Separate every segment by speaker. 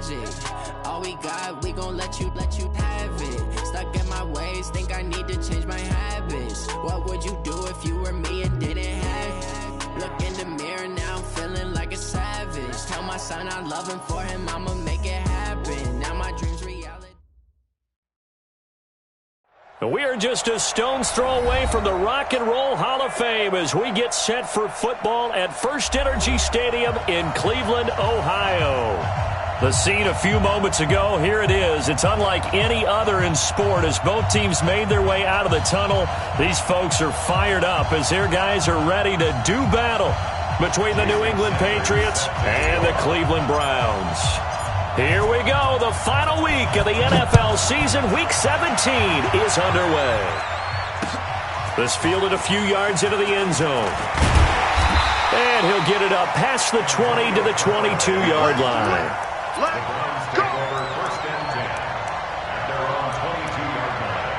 Speaker 1: magic. All we got, we gon' let you have it. Stuck in my ways, think I need to change my habits. What would you do if you were me and didn't have it? Look in the mirror now, I'm feeling like a savage. Tell my son I love him, for him I'ma make it happen. Now my dreams reality.
Speaker 2: We are just a stone's throw away from the Rock and Roll Hall of Fame as we get set for football at First Energy Stadium in Cleveland, Ohio. The scene a few moments ago, here it is. It's unlike any other in sport as both teams made their way out of the tunnel. These folks are fired up as their guys are ready to do battle between the New England Patriots and the Cleveland Browns. Here we go. The final week of the NFL season. Week 17 is underway. This fielded a few yards into the end zone. And he'll get it up past the 20 to the 22-yard line.
Speaker 3: Let's go. First and 10. They're on 22-yard line.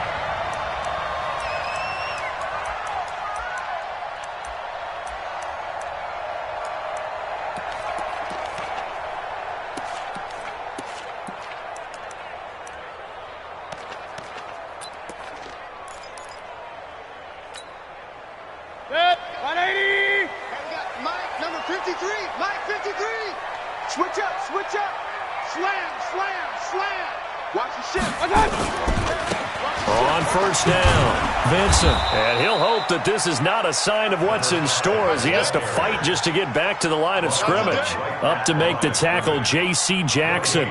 Speaker 4: Good. 180. We got Mike, number 53. Mike, 53. Switch up, switch up. Slam, slam, slam. Watch the shift.
Speaker 2: On first down, Vincent. And he'll hope that this is not a sign of what's in store as he has to fight just to get back to the line of scrimmage. Up to make the tackle, J.C. Jackson.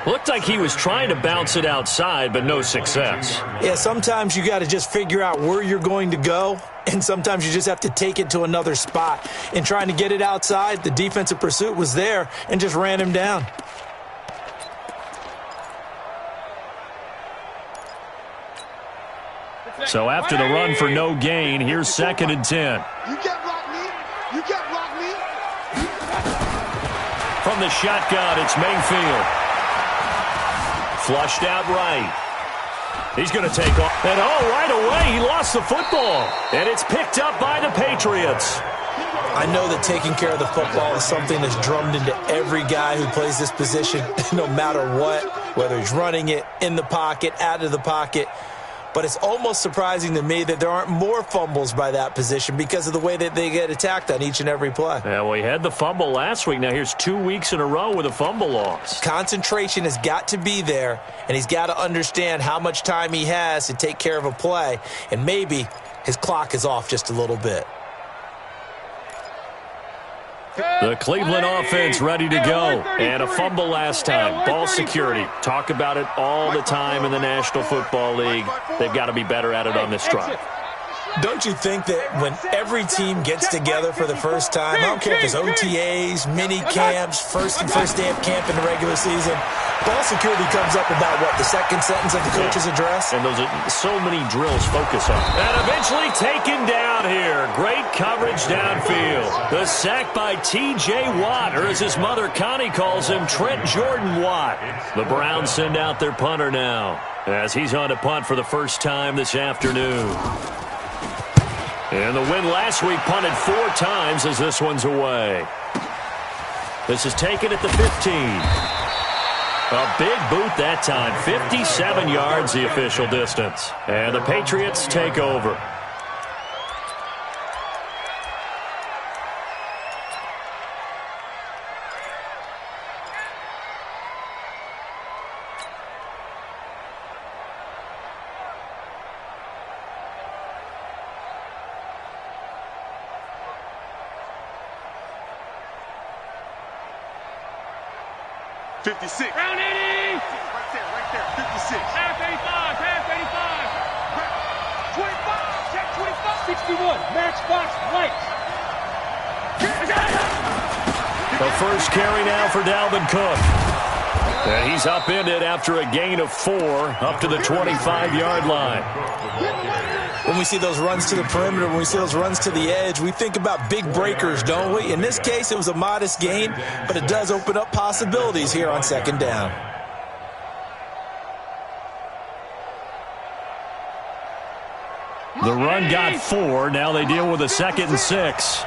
Speaker 2: Looked like he was trying to bounce it outside, but no success.
Speaker 5: Yeah, sometimes you got to just figure out where you're going to go, and sometimes you just have to take it to another spot. In trying to get it outside, the defensive pursuit was there and just ran him down.
Speaker 2: So after the run for no gain, here's 2nd and 10.
Speaker 4: You get rock me. You get rock me.
Speaker 2: From the shotgun, it's Mayfield. Flushed out right. He's going to take off. And right away, he lost the football. And it's picked up by the Patriots.
Speaker 5: I know that taking care of the football is something that's drummed into every guy who plays this position, no matter what, whether he's running it, in the pocket, out of the pocket. But it's almost surprising to me that there aren't more fumbles by that position because of the way that they get attacked on each and every play.
Speaker 2: Yeah, well, he had the fumble last week. Now here's 2 weeks in a row with a fumble loss.
Speaker 5: Concentration has got to be there, and he's got to understand how much time he has to take care of a play, and maybe his clock is off just a little bit.
Speaker 2: The Cleveland offense ready to go. And a fumble last time. Ball security. Talk about it all the time in the National Football League. They've got to be better at it on this drive.
Speaker 5: Don't you think that when every team gets together for the first time, I don't care if it's OTAs, mini camps, first day of camp in the regular season, ball security comes up about what, the second sentence of the coach's address?
Speaker 2: And those are so many drills focus on. And eventually taken down here. Great coverage downfield. The sack by T.J. Watt, or as his mother Connie calls him, Trent Jordan Watt. The Browns send out their punter now as he's on to punt for the first time this afternoon. And the win last week punted 4 times as this one's away. This is taken at the 15. A big boot that time. 57 yards the official distance. And the Patriots take over.
Speaker 4: Round 80. Right there. 56. Half 85. 25. Check 25. 61. Matchbox white.
Speaker 2: The first carry now for Dalvin Cook. And he's upended after a gain of 4 up to the 25-yard line.
Speaker 5: When we see those runs to the perimeter, when we see those runs to the edge, we think about big breakers, don't we? In this case, it was a modest gain, but it does open up possibilities here on 2nd down.
Speaker 2: The run got 4. Now they deal with a 2nd and 6.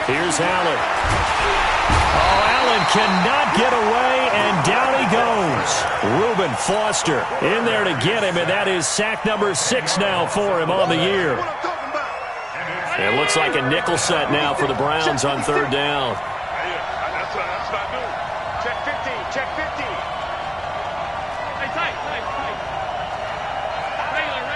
Speaker 2: Here's Allen. Oh, Allen cannot get away, and down he goes. Reuben Foster in there to get him, and that is sack number 6 now for him on the year. It looks like a nickel set now for the Browns on 3rd down.
Speaker 4: That's what I do. Check 15, check 15. Hey, tight. Regular.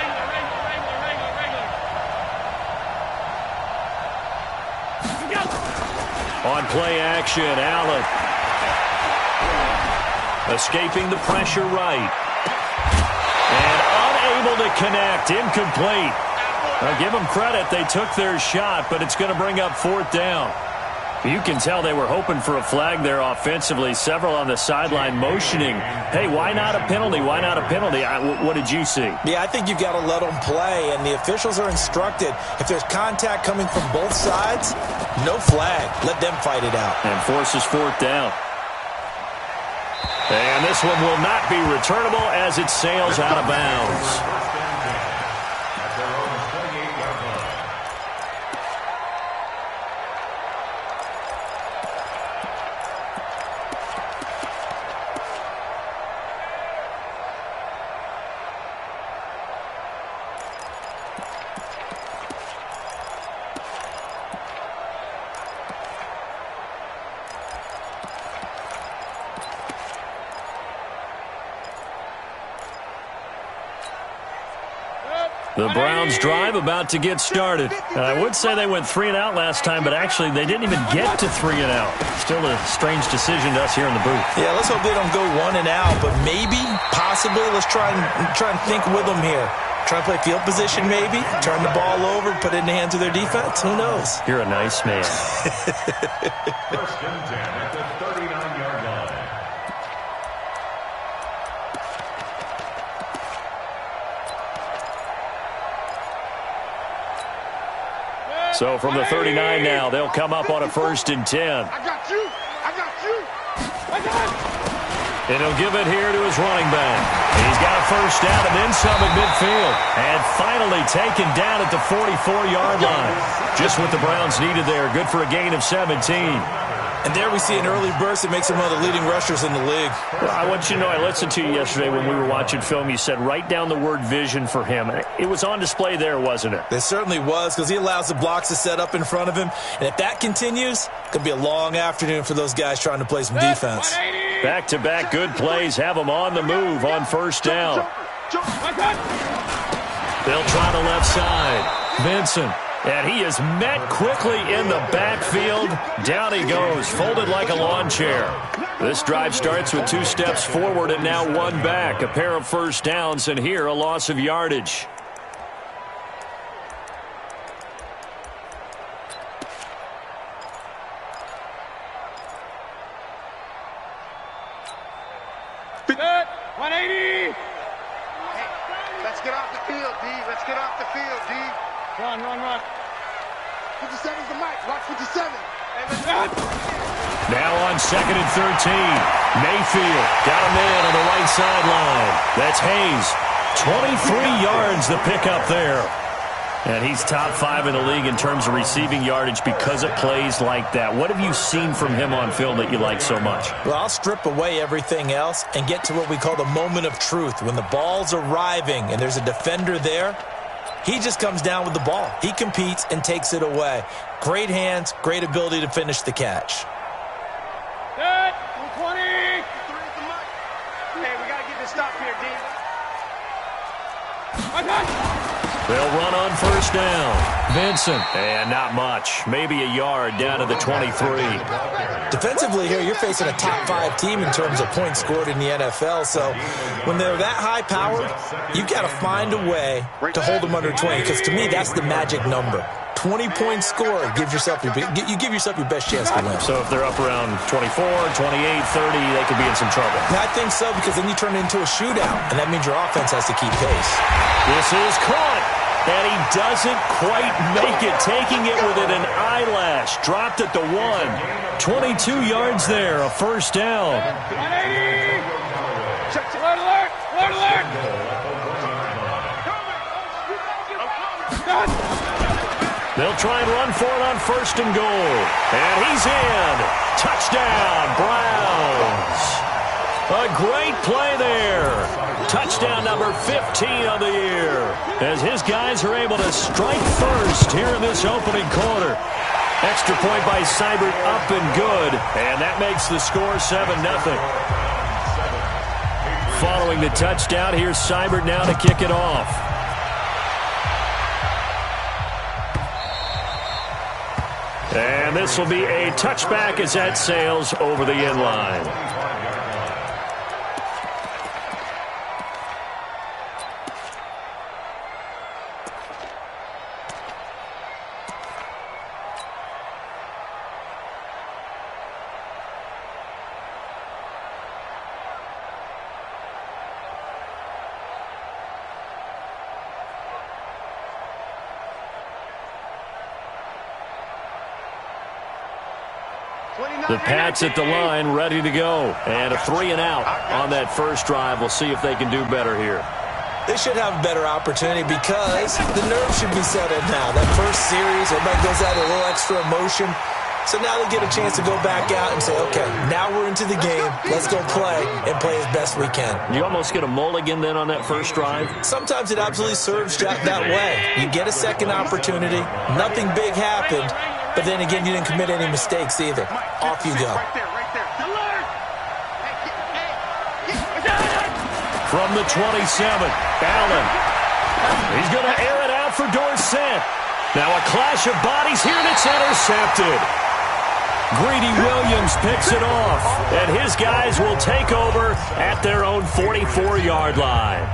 Speaker 2: On play action, Allen. Escaping the pressure right. And unable to connect. Incomplete. Now, give them credit. They took their shot, but it's going to bring up 4th down. You can tell they were hoping for a flag there offensively. Several on the sideline motioning, hey, why not a penalty? Why not a penalty? What did you see?
Speaker 5: Yeah, I think you've got to let them play, and the officials are instructed. If there's contact coming from both sides, no flag. Let them fight it out.
Speaker 2: And forces 4th down. And this one will not be returnable as it sails out of bounds. The Browns drive about to get started. I would say they went 3 and out last time, but actually they didn't even get to 3 and out. Still a strange decision to us here in the booth.
Speaker 5: Yeah, let's hope they don't go 1 and out, but maybe, possibly, let's try and think with them here. Try and play field position maybe, turn the ball over, put it in the hands of their defense. Who knows?
Speaker 2: You're a nice man.
Speaker 3: 1st and 10 at the 39-yard line.
Speaker 2: So from the 39 now, they'll come up on a 1st and 10.
Speaker 4: I got you.
Speaker 2: And he'll give it here to his running back. He's got a 1st down and then some at midfield. And finally taken down at the 44-yard line. Just what the Browns needed there. Good for a gain of 17.
Speaker 5: And there we see an early burst that makes him one of the leading rushers in the league.
Speaker 2: Well, I want you to know, I listened to you yesterday when we were watching film. You said write down the word vision for him. It was on display there, wasn't it?
Speaker 5: It certainly was, because he allows the blocks to set up in front of him. And if that continues, it could be a long afternoon for those guys trying to play some defense.
Speaker 2: Back-to-back good plays have them on the move on 1st down. They'll try the left side. Vincent. And he is met quickly in the backfield. Down he goes, folded like a lawn chair. This drive starts with 2 steps forward and now 1 back. A pair of 1st downs, and here a loss of yardage.
Speaker 4: Good. 180. Let's get off the field, D. Let's get off the field, D. Run. 57's the mic. Watch 57.
Speaker 2: Now on 2nd and 13. Mayfield got a man on the right sideline. That's Hayes. 23 yards the pickup there. And he's top 5 in the league in terms of receiving yardage because of plays like that. What have you seen from him on film that you like so much?
Speaker 5: Well, I'll strip away everything else and get to what we call the moment of truth. When the ball's arriving and there's a defender there, he just comes down with the ball. He competes and takes it away. Great hands, great ability to finish the catch.
Speaker 4: Good. 220. Hey, we got to get this stop here, D.
Speaker 2: They'll run on 1st down. Vincent. And not much. Maybe a yard down to the 23.
Speaker 5: Defensively here, you're facing a top 5 team in terms of points scored in the NFL. So when they're that high powered, you've got to find a way to hold them under 20. Because to me, that's the magic number. 20 points scored, you give yourself your best chance to win.
Speaker 2: So if they're up around 24, 28, 30, they could be in some trouble.
Speaker 5: I think so, because then you turn it into a shootout, and that means your offense has to keep pace.
Speaker 2: This is caught, and he doesn't quite make it, taking it within an eyelash. Dropped at the 1. 22 yards there, a 1st down.
Speaker 4: 180. Alert.
Speaker 2: They'll try and run for it on 1st and goal. And he's in. Touchdown, Browns. A great play there. Touchdown number 15 of the year. As his guys are able to strike first here in this opening quarter. Extra point by Seibert up and good. And that makes the score 7-0. Following the touchdown, here's Seibert now to kick it off. And this will be a touchback as that sails over the end line. The Pats at the line, ready to go. And a 3-and-out on that first drive. We'll see if they can do better here.
Speaker 5: They should have a better opportunity because the nerves should be settled now. That first series, everybody goes out with a little extra emotion. So now they get a chance to go back out and say, okay, now we're into the game. Let's go play and play as best we can.
Speaker 2: You almost get a mulligan then on that first drive?
Speaker 5: Sometimes it absolutely serves that way. You get a second opportunity. Nothing big happened. But then again, you didn't commit any mistakes either. Off you go.
Speaker 2: From the 27, Allen. He's going to air it out for Dorsett. Now a clash of bodies here, and it's intercepted. Greedy Williams picks it off, and his guys will take over at their own 44-yard line.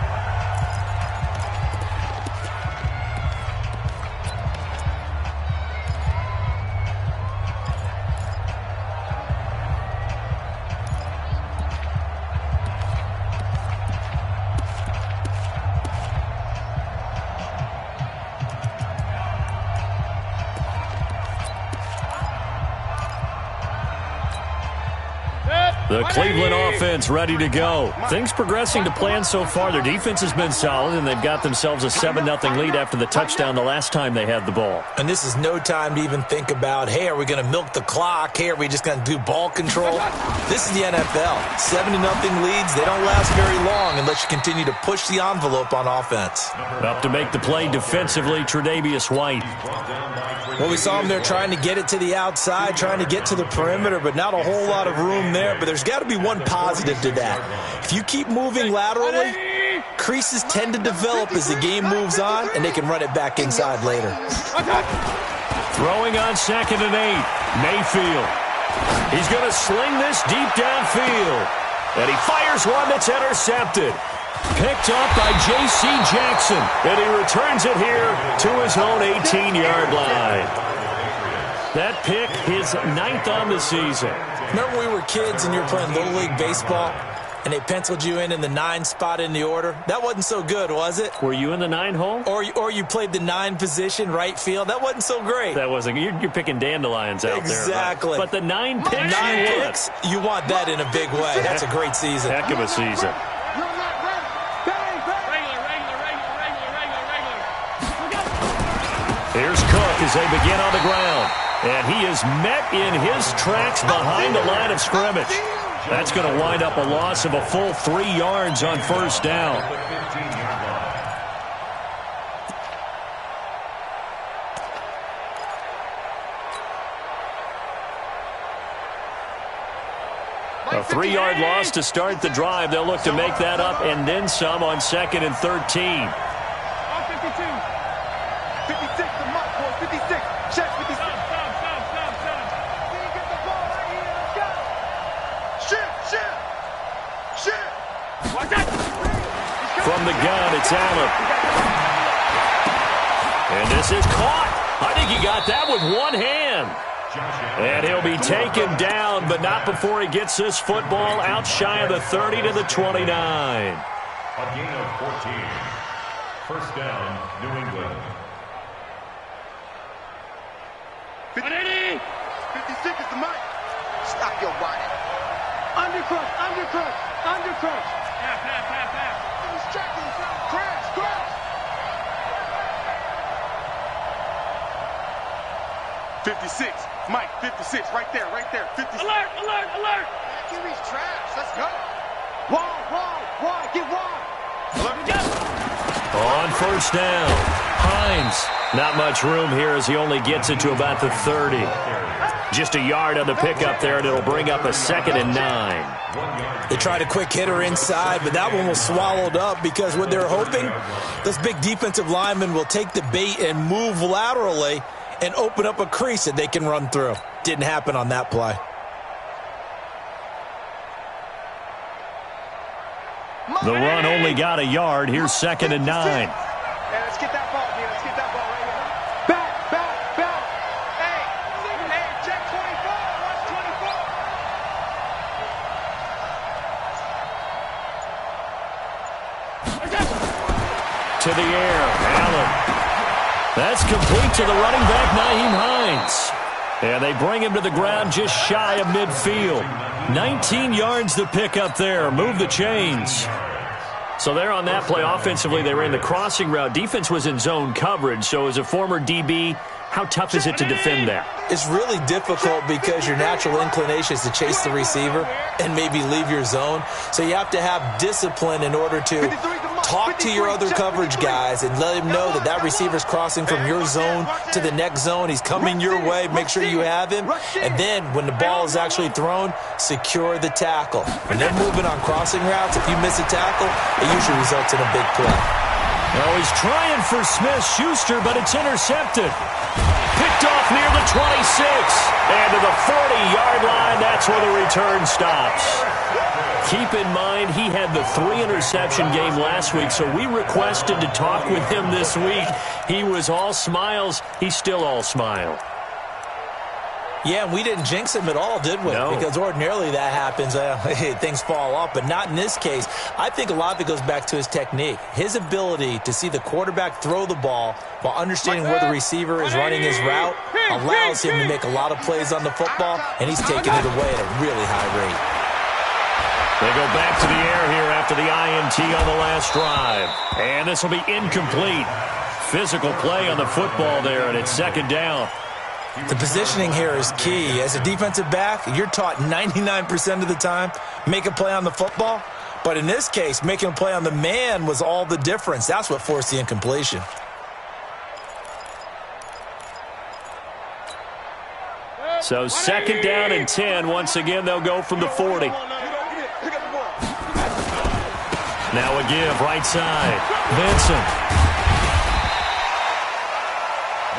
Speaker 2: The Cleveland offense ready to go. Things progressing to plan so far. Their defense has been solid, and they've got themselves a 7-0 lead after the touchdown the last time they had the ball.
Speaker 5: And this is no time to even think about, hey, are we going to milk the clock? Hey, are we just going to do ball control? This is the NFL. 7-0 leads, they don't last very long unless you continue to push the envelope on offense.
Speaker 2: Up to make the play defensively, Tre'Davious White.
Speaker 5: Well, we saw him there trying to get it to the outside, trying to get to the perimeter, but not a whole lot of room there. But there's got to be one positive to that. If you keep moving laterally, creases tend to develop as the game moves on, and they can run it back inside later.
Speaker 2: Throwing on 2nd and 8, Mayfield. He's going to sling this deep downfield. And he fires one that's intercepted. Picked up by J.C. Jackson, and he returns it here to his own 18-yard line. That pick, his 9th on the season.
Speaker 5: Remember we were kids and you were playing Little League Baseball, and they penciled you in the 9 spot in the order? That wasn't so good, was it?
Speaker 2: Were you in the 9 hole?
Speaker 5: Or you played the 9 position, right field? That wasn't so great.
Speaker 2: That wasn't. You're picking dandelions out there.
Speaker 5: Exactly.
Speaker 2: Right? But the 9 picks,
Speaker 5: 9 picks, you want that in a big way. That's a great season.
Speaker 2: Heck of a season. Here's Cook as they begin on the ground. And he is met in his tracks behind the line of scrimmage. That's going to wind up a loss of a full 3 yards on 1st down. A 3-yard loss to start the drive. They'll look to make that up and then some on 2nd and 13.
Speaker 4: 56, the mark, boy, 56. Check 56. Stop. Can you get the ball right here? Let's go. Shit. Watch that.
Speaker 2: From the gun, it's Allen. And this is caught. I think he got that with one hand. And he'll be taken down, but not before he gets this football out shy of the 30 to the 29.
Speaker 3: A gain of 14. First down, New England.
Speaker 4: 56 is the mark. Stop your whining. Undercrush. Pass. He's checking. Crash. 56. Mike, 56. Right there, right there. 56. Alert, alert, alert. QB's trash. Let's go. Wide. Get wide.
Speaker 2: On first down, Hines. Not much room here as he only gets it to about the 30. Just a yard on the pickup there, and it'll bring up a 2nd and 9.
Speaker 5: They tried a quick hitter inside, but that one was swallowed up because what they're hoping, this big defensive lineman will take the bait and move laterally and open up a crease that they can run through. Didn't happen on that play.
Speaker 2: The run only got a yard. Here's 2nd and 9.
Speaker 4: Hey, let's get that ball, man. Let's get that ball right here. Back. Hey, check 24. Watch 24.
Speaker 2: To the air, Allen. That's complete to the running back, Nyheim Hines. And they bring him to the ground just shy of midfield. 19 yards to pick up there. Move the chains. So there on that play, offensively, they ran the crossing route. Defense was in zone coverage. So as a former DB, how tough is it to defend that?
Speaker 5: It's really difficult because your natural inclination is to chase the receiver and maybe leave your zone. So you have to have discipline in order to talk to your other coverage guys and let him know that that receiver's crossing from your zone to the next zone. He's coming your way. Make sure you have him. And then when the ball is actually thrown, secure the tackle. When they're moving on crossing routes, if you miss a tackle, it usually results in a big play.
Speaker 2: Well, he's trying for Smith-Schuster, but it's intercepted. Picked off near the 26. And to the 40-yard line, that's where the return stops. Keep in mind, he had the 3-interception game last week, so we requested to talk with him this week. He was all smiles. He's still all smile.
Speaker 5: Yeah, and we didn't jinx him at all, did we?
Speaker 2: No.
Speaker 5: Because ordinarily that happens. Things fall off, but not in this case. I think a lot of it goes back to his technique. His ability to see the quarterback throw the ball while understanding where the receiver is running his route allows him to make a lot of plays on the football, and he's taking it away at a really high rate.
Speaker 2: They go back to the air here after the INT on the last drive. And this will be incomplete. Physical play on the football there, and it's 2nd down.
Speaker 5: The positioning here is key. As a defensive back, you're taught 99% of the time, make a play on the football. But in this case, making a play on the man was all the difference. That's what forced the incompletion.
Speaker 2: So 2nd down and 10. Once again, they'll go from the 40. Now a give, right side. Vincent.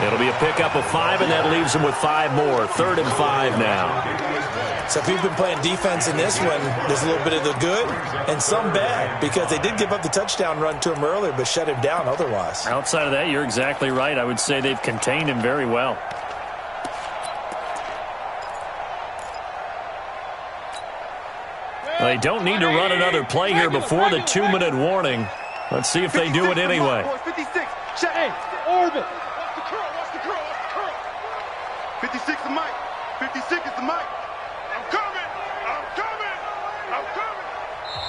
Speaker 2: It'll be a pickup of 5, and that leaves them with 5 more. 3rd and 5 now.
Speaker 5: So if you've been playing defense in this one, there's a little bit of the good and some bad, because they did give up the touchdown run to him earlier, but shut him down otherwise.
Speaker 2: Outside of that, you're exactly right. I would say they've contained him very well. They don't need to run another play here before the 2-minute warning. Let's see if they do it anyway.
Speaker 4: 56. Hey, orbit. Watch the curl. 56 is Mike. 56 is the Mike. I'm coming.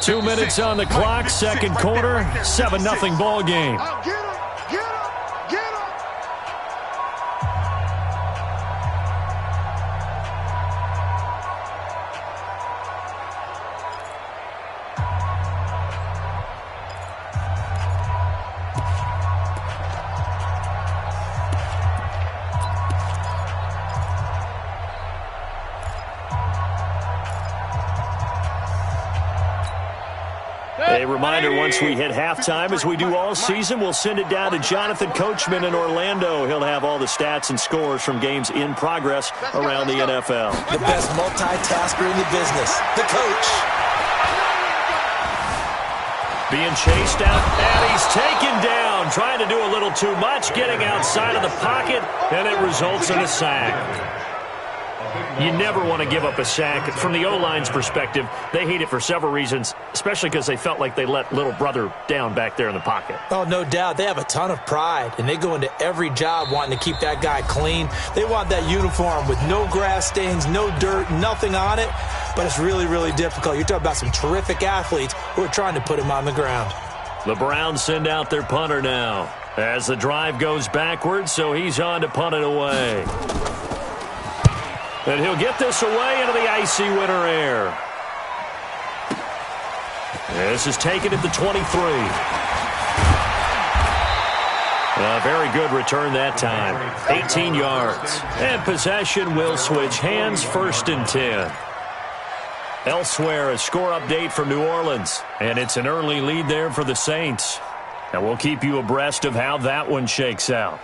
Speaker 2: 2 minutes on the clock, 2nd quarter, 7-0 ball game.
Speaker 4: Get him.
Speaker 2: A reminder, once we hit halftime, as we do all season, we'll send it down to Jonathan Coachman in Orlando. He'll have all the stats and scores from games in progress around the NFL.
Speaker 5: The best multitasker in the business, the coach.
Speaker 2: Being chased out, and he's taken down, trying to do a little too much, getting outside of the pocket, and it results in a sack. You never want to give up a sack. From the O-line's perspective, they hate it for several reasons, especially because they felt like they let little brother down back there in the pocket.
Speaker 5: Oh, no doubt. They have a ton of pride, and they go into every job wanting to keep that guy clean. They want that uniform with no grass stains, no dirt, nothing on it, but it's really, really difficult. You're talking about some terrific athletes who are trying to put him on the ground.
Speaker 2: The Browns send out their punter now as the drive goes backwards, so he's on to punt it away. And he'll get this away into the icy winter air. This is taken at the 23. A very good return that time. 18 yards. And possession will switch hands, 1st and 10. Elsewhere, a score update from New Orleans. And it's an early lead there for the Saints. And we'll keep you abreast of how that one shakes out.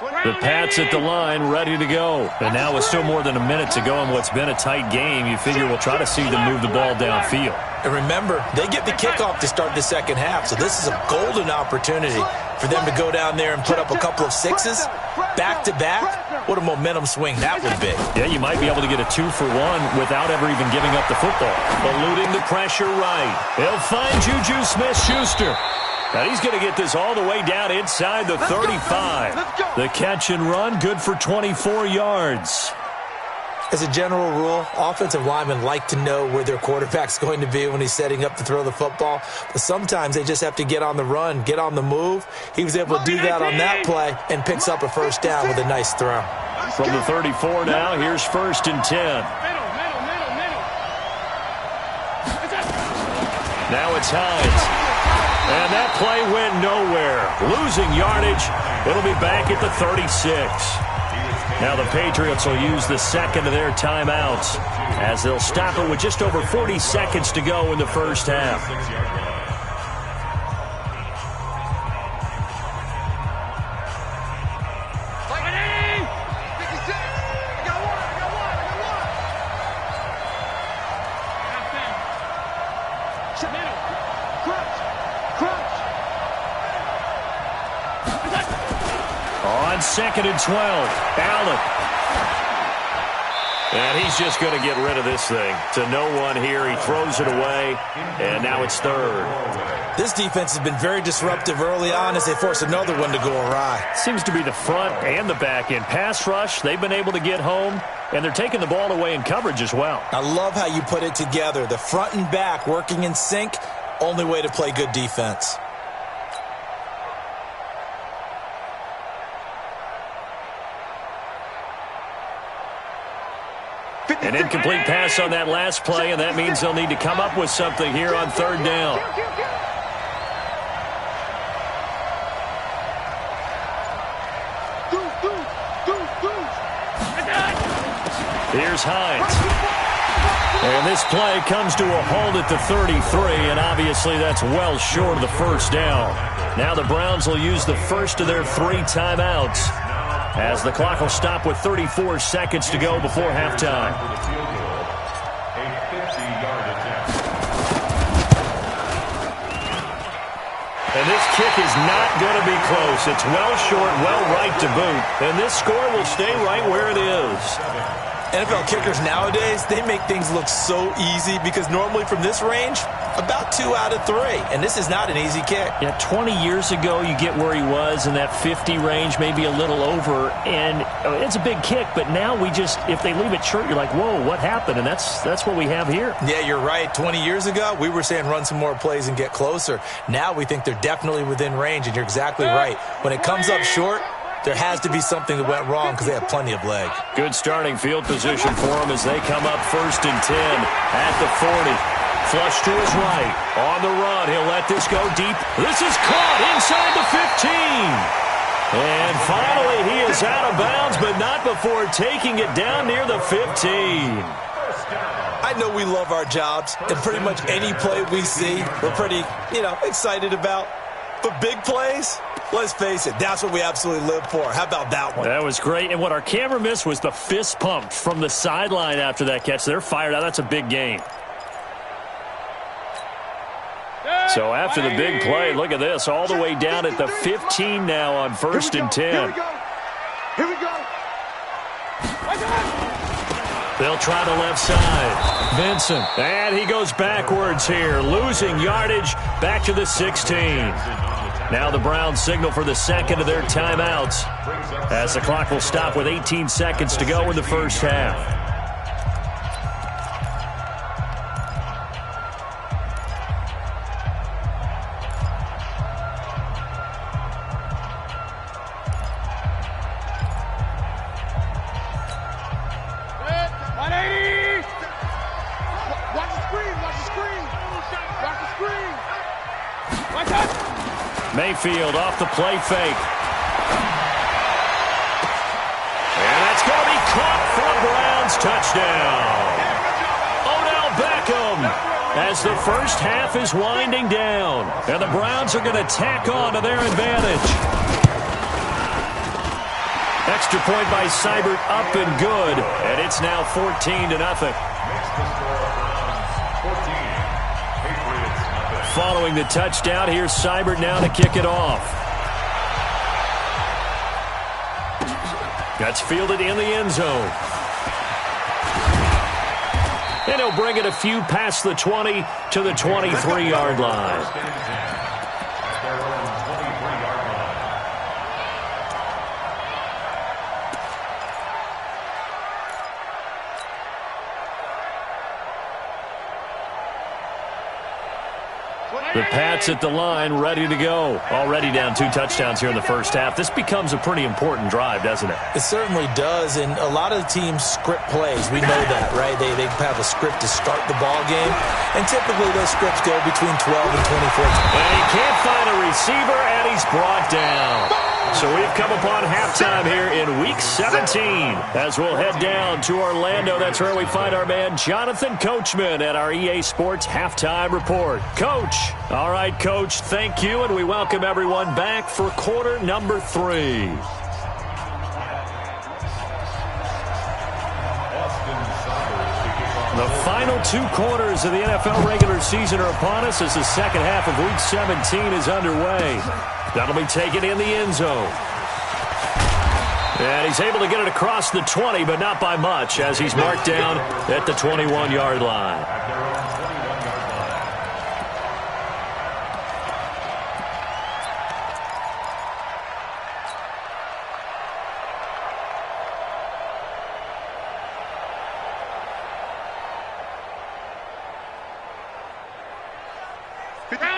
Speaker 2: The Pats at the line, ready to go. And now with still more than a minute to go in what's been a tight game, you figure we'll try to see them move the ball downfield.
Speaker 5: And remember, they get the kickoff to start the second half, so this is a golden opportunity for them to go down there and put up a couple of sixes back-to-back. What a momentum swing that would be.
Speaker 2: Yeah, you might be able to get a 2-for-1 without ever even giving up the football. Eluding the pressure right. He'll find Juju Smith-Schuster. And he's going to get this all the way down inside the 35. The catch and run, good for 24 yards.
Speaker 5: As a general rule, offensive linemen like to know where their quarterback's going to be when he's setting up to throw the football. But sometimes they just have to get on the run, get on the move. He was able to do that on that play and picks up a first down with a nice throw.
Speaker 2: From the 34 now, here's 1st and 10. Now it's Hines. And that play went nowhere. Losing yardage. It'll be back at the 36. Now the Patriots will use the second of their timeouts as they'll stop it with just over 40 seconds to go in the first half. On 2nd and 12, Allen. And he's just going to get rid of this thing. To no one here. He throws it away, and now it's 3rd.
Speaker 5: This defense has been very disruptive early on as they force another one to go awry.
Speaker 2: Seems to be the front and the back end. Pass rush, they've been able to get home, and they're taking the ball away in coverage as well.
Speaker 5: I love how you put it together. The front and back working in sync, only way to play good defense.
Speaker 2: An incomplete pass on that last play, and that means they'll need to come up with something here on 3rd down. Here's Hines. And this play comes to a halt at the 33, and obviously that's well short of the first down. Now the Browns will use the first of their 3 timeouts, as the clock will stop with 34 seconds to go before halftime. And this kick is not going to be close. It's well short, well right to boot. And this score will stay right where it is.
Speaker 5: NFL kickers nowadays, they make things look so easy because normally from this range, about 2 out of 3. And this is not an easy kick.
Speaker 2: Yeah, 20 years ago, you get where he was in that 50 range, maybe a little over. And it's a big kick, but now we just, if they leave it short, you're like, whoa, what happened? And that's what we have here.
Speaker 5: Yeah, you're right. 20 years ago, we were saying run some more plays and get closer. Now we think they're definitely within range, and you're exactly right. When it comes up short, there has to be something that went wrong because they have plenty of leg.
Speaker 2: Good starting field position for them as they come up 1st and 10 at the 40. Flush to his right. On the run, he'll let this go deep. This is caught inside the 15. And finally, he is out of bounds, but not before taking it down near the 15.
Speaker 5: I know we love our jobs, and pretty much any play we see, we're pretty, excited about. But big plays, let's face it, that's what we absolutely live for. How about that one?
Speaker 2: That was great. And what our camera missed was the fist pump from the sideline after that catch. They're fired out. That's a big gain. So after the big play, look at this. All the way down at the 15 now on 1st and 10.
Speaker 4: Here we go.
Speaker 2: They'll try the left side. Vincent. And he goes backwards here. Losing yardage back to the 16. Now the Browns signal for the second of their timeouts, as the clock will stop with 18 seconds to go in the first half. Mayfield off the play fake. And that's going to be caught for a Browns touchdown. Odell Beckham as the first half is winding down. And the Browns are going to tack on to their advantage. Extra point by Seibert up and good. And it's now 14-0. Following the touchdown, here's Seibert now to kick it off. That's fielded in the end zone. And he'll bring it a few past the 20 to the 23-yard line. The Pats at the line, ready to go. Already down 2 touchdowns here in the first half. This becomes a pretty important drive, doesn't it?
Speaker 5: It certainly does, and a lot of the teams script plays. We know that, right? They have a script to start the ball game, and typically those scripts go between 12 and 24.
Speaker 2: And he can't find a receiver, and he's brought down. So we've come upon halftime here in Week 17 as we'll head down to Orlando. That's where we find our man Jonathan Coachman at our EA Sports Halftime Report. Coach. All right, Coach, thank you, and we welcome everyone back for quarter number 3. The final 2 quarters of the NFL regular season are upon us as the second half of Week 17 is underway. That'll be taken in the end zone. And he's able to get it across the 20, but not by much, as he's marked down at the 21-yard line.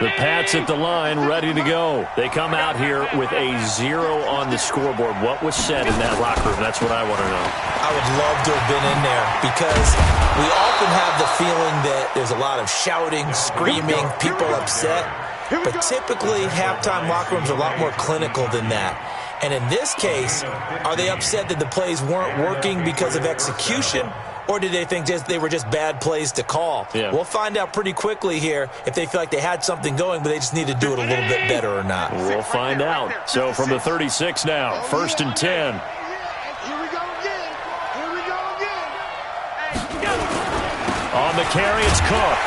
Speaker 2: The Pats at the line, ready to go. They come out here with a 0 on the scoreboard. What was said in that locker room? That's what I want to know.
Speaker 5: I would love to have been in there because we often have the feeling that there's a lot of shouting, screaming, people upset. But typically, halftime locker rooms are a lot more clinical than that. And in this case, are they upset that the plays weren't working because of execution? Or did they think they were just bad plays to call?
Speaker 2: Yeah.
Speaker 5: We'll find out pretty quickly here if they feel like they had something going, but they just need to do it a little bit better or not.
Speaker 2: We'll find out. So from the 36 now, 1st and 10.
Speaker 4: Here we go again. Here we go again.
Speaker 2: On the carry, it's Cook.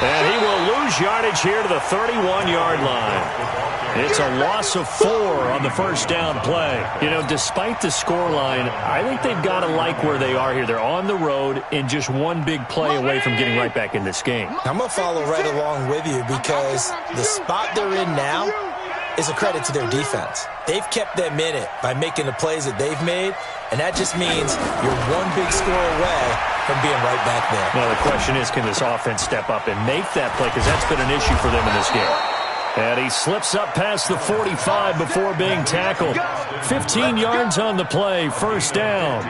Speaker 2: And he will lose yardage here to the 31-yard line. It's a loss of 4 on the first down play. You know, despite the scoreline, I think they've got to like where they are here. They're on the road and just one big play away from getting right back in this game.
Speaker 5: I'm going to follow right along with you because the spot they're in now is a credit to their defense. They've kept them in it by making the plays that they've made, and that just means you're one big score away from being right back there.
Speaker 2: Now, the question is, can this offense step up and make that play? Because that's been an issue for them in this game. And he slips up past the 45 before being tackled. 15 yards on the play, first down.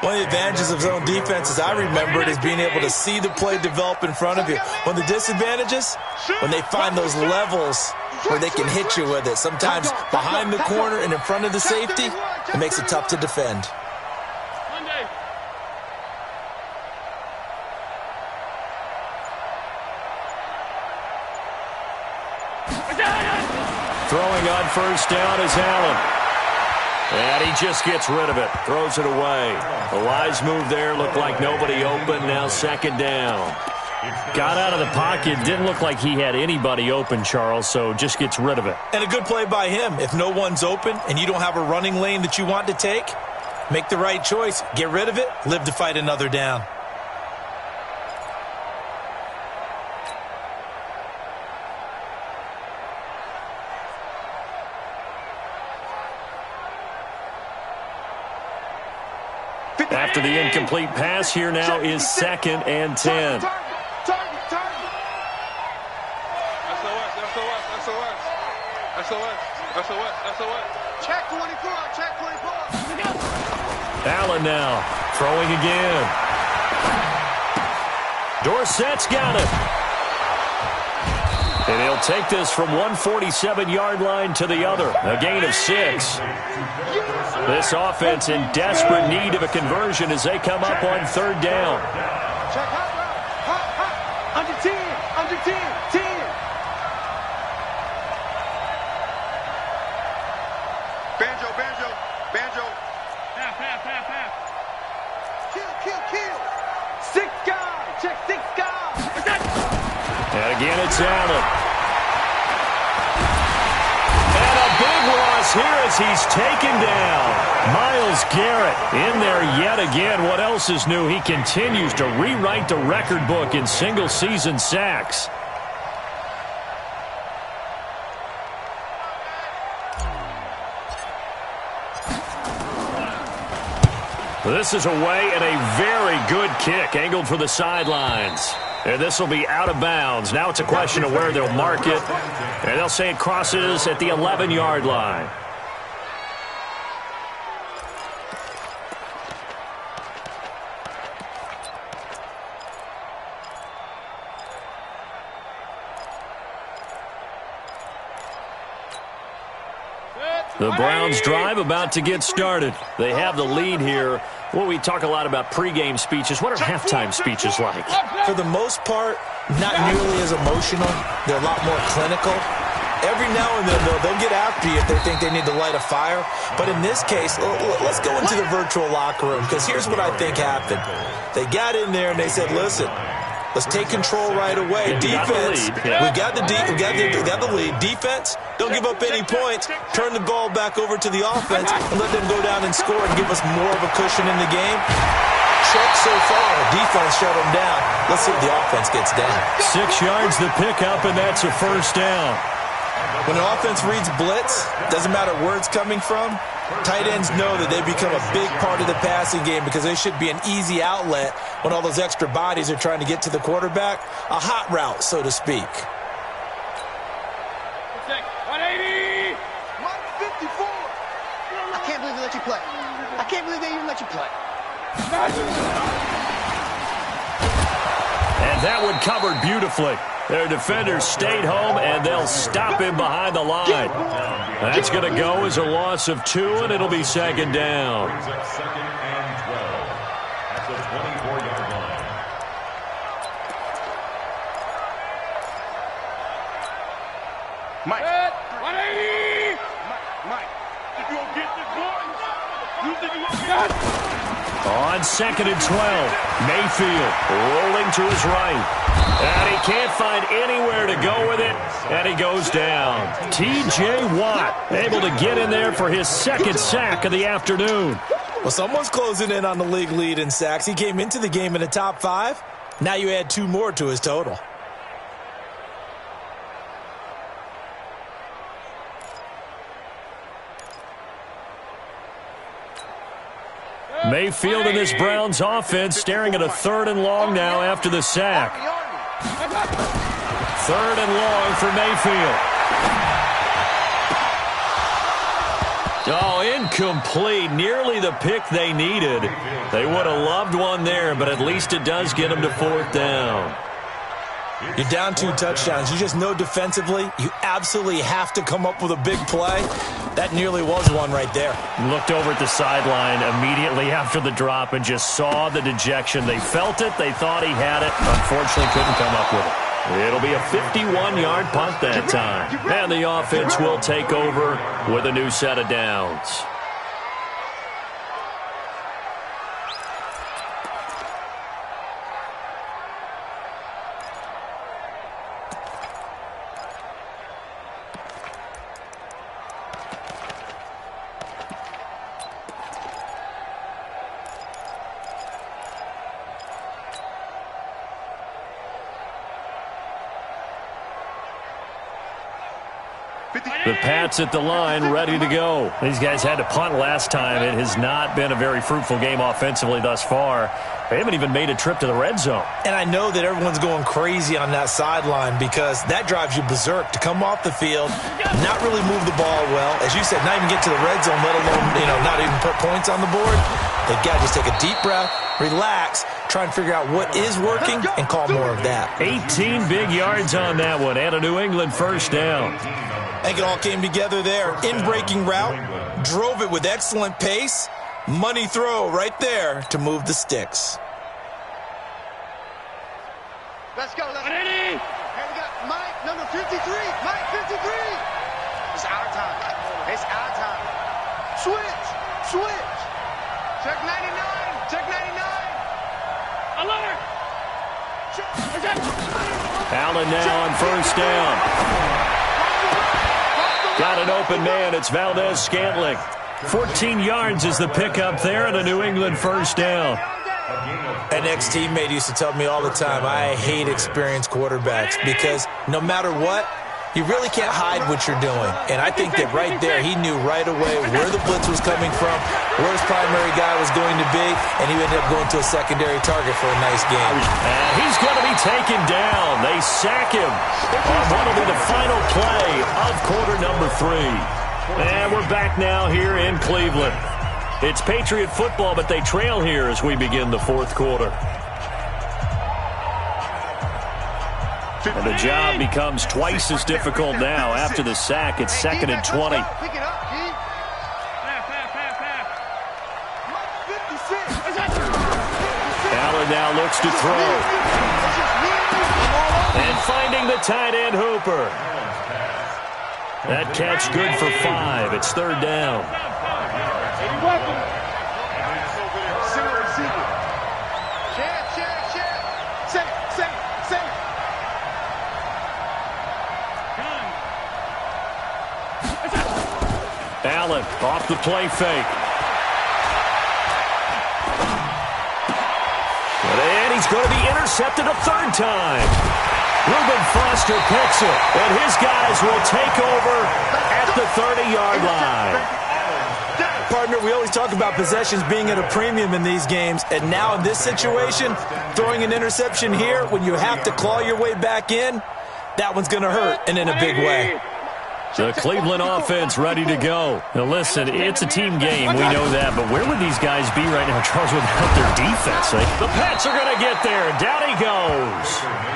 Speaker 5: One of the advantages of zone defense, as I remember it, is being able to see the play develop in front of you. One of the disadvantages, when they find those levels where they can hit you with it, sometimes behind the corner and in front of the safety, it makes it tough to defend.
Speaker 2: Throwing on first down is Allen. And he just gets rid of it. Throws it away. A wise move there. Looked like nobody open. Now second down. Got out of the pocket. Didn't look like he had anybody open, Charles, so just gets rid of it.
Speaker 5: And a good play by him. If no one's open and you don't have a running lane that you want to take, make the right choice. Get rid of it. Live to fight another down.
Speaker 2: After the incomplete pass, here now is 2nd and 10.
Speaker 4: Check 24, check 24.
Speaker 2: Allen now throwing again. Dorsett's got it. And he'll take this from one 47-yard line to the other. A gain of 6. This offense in desperate need of a conversion as they come up on 3rd down.
Speaker 4: Check hot route. Under 10. Under 10. 10. Banjo, banjo, banjo. Half. Kill. 6 guys. Check 6 guys.
Speaker 2: And again, it's Allen. And a big loss here as he's taken down. Myles Garrett in there yet again. What else is new? He continues to rewrite the record book in single-season sacks. This is away and a very good kick angled for the sidelines. And this will be out of bounds. Now it's a question of where they'll mark it. And they'll say it crosses at the 11-yard line. The Browns drive about to get started. They have the lead here. Well, we talk a lot about pregame speeches. What are halftime speeches like?
Speaker 5: For the most part, not nearly as emotional. They're a lot more clinical. Every now and then, though, they'll get after you if they think they need to light a fire. But in this case, let's go into the virtual locker room, because here's what I think happened. They got in there and they said, listen, let's take control right away. Defense, we got the lead. Defense, don't give up any points. Turn the ball back over to the offense and let them go down and score and give us more of a cushion in the game. Check so far. Defense shut them down. Let's see if the offense gets down.
Speaker 2: 6 yards the pickup, and that's a first down.
Speaker 5: When an offense reads blitz, doesn't matter where it's coming from, tight ends know that they become a big part of the passing game because they should be an easy outlet when all those extra bodies are trying to get to the quarterback. A hot route, so to speak.
Speaker 4: 180. 154. I can't believe they let you play. I can't believe they even let you play.
Speaker 2: And that one covered beautifully. Their defenders stayed home, and they'll stop him behind the line. That's going to go as a loss of 2, and it'll be 2nd down.
Speaker 3: Brings up 2nd and 12 at the 24-yard line.
Speaker 4: Mike. 180. Mike. If you don't get this boy, you think you won't get it?
Speaker 2: On 2nd and 12, Mayfield rolling to his right. And he can't find anywhere to go with it, and he goes down. T.J. Watt able to get in there for his 2nd sack of the afternoon.
Speaker 5: Well, someone's closing in on the league lead in sacks. He came into the game in the top 5. Now you add 2 more to his total.
Speaker 2: Mayfield and this Browns offense staring at a 3rd and long now after the sack. 3rd and long for Mayfield. Oh, incomplete. Nearly the pick they needed. They would have loved one there, but at least it does get them to 4th down.
Speaker 5: You're down 2 touchdowns. You just know defensively you absolutely have to come up with a big play. That nearly was one right there.
Speaker 2: Looked over at the sideline immediately after the drop and just saw the dejection. They felt it. They thought he had it. Unfortunately, couldn't come up with it. It'll be a 51-yard punt that time. And the offense will take over with a new set of downs. The Pats at the line, ready to go. These guys had to punt last time. It has not been a very fruitful game offensively thus far. They haven't even made a trip to the red zone.
Speaker 5: And I know that everyone's going crazy on that sideline because that drives you berserk to come off the field, not really move the ball well. As you said, not even get to the red zone, let alone, not even put points on the board. They've got to just take a deep breath, relax, try and figure out what is working, and call more of that.
Speaker 2: 18 big yards on that one, and a New England first down.
Speaker 5: I think it all came together there. In-breaking route, drove it with excellent pace. Money throw right there to move the sticks.
Speaker 4: Let's go. Hey, we got Mike, number 53. Mike, 53. It's our time. It's our time. Switch. Check 99. Check 99. Alert.
Speaker 2: Allen now on first down. Got an open man. It's Valdez-Scantling. 14 yards is the pickup there, and a New England first down.
Speaker 5: An ex-teammate used to tell me all the time, I hate experienced quarterbacks because no matter what, you really can't hide what you're doing. And I think that right there, he knew right away where the blitz was coming from, where his primary guy was going to be, and he ended up going to a secondary target for a nice game.
Speaker 2: And he's going to be taken down. They sack him on what will be the final play of quarter number 3. And we're back now here in Cleveland. It's Patriot football, but they trail here as we begin the fourth quarter. And the job becomes twice as difficult now after the sack. It's 2nd and 20. Allen now looks to throw. And finding the tight end Hooper. That catch good for 5. It's 3rd down. Allen off the play fake. And he's going to be intercepted a 3rd time. Reuben Foster picks it, and his guys will take over at the 30-yard line.
Speaker 5: Partner, we always talk about possessions being at a premium in these games, and now in this situation, throwing an interception here when you have to claw your way back in, that one's going to hurt, and in a big way.
Speaker 2: The Cleveland offense ready to go. Now listen, it's a team game, we know that, but where would these guys be right now, Charles, without their defense? The Pats are going to get there. Down he goes.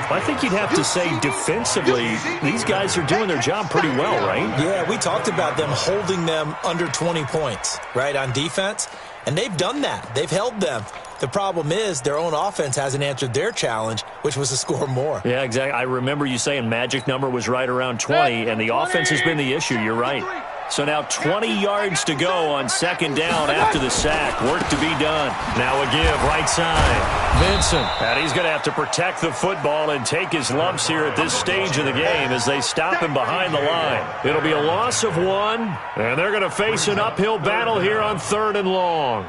Speaker 2: I think you'd have to say defensively, these guys are doing their job pretty well, right?
Speaker 5: Yeah, we talked about them holding them under 20 points, right, on defense, and they've done that. They've held them. The problem is their own offense hasn't answered their challenge, which was to score more.
Speaker 2: Yeah, exactly. I remember you saying magic number was right around 20, and the offense has been the issue. You're right. So now 20 yards to go on 2nd down after the sack. Work to be done. Now a give, right side. Vincent. And he's going to have to protect the football and take his lumps here at this stage of the game as they stop him behind the line. It'll be a loss of 1, and they're going to face an uphill battle here on 3rd and long.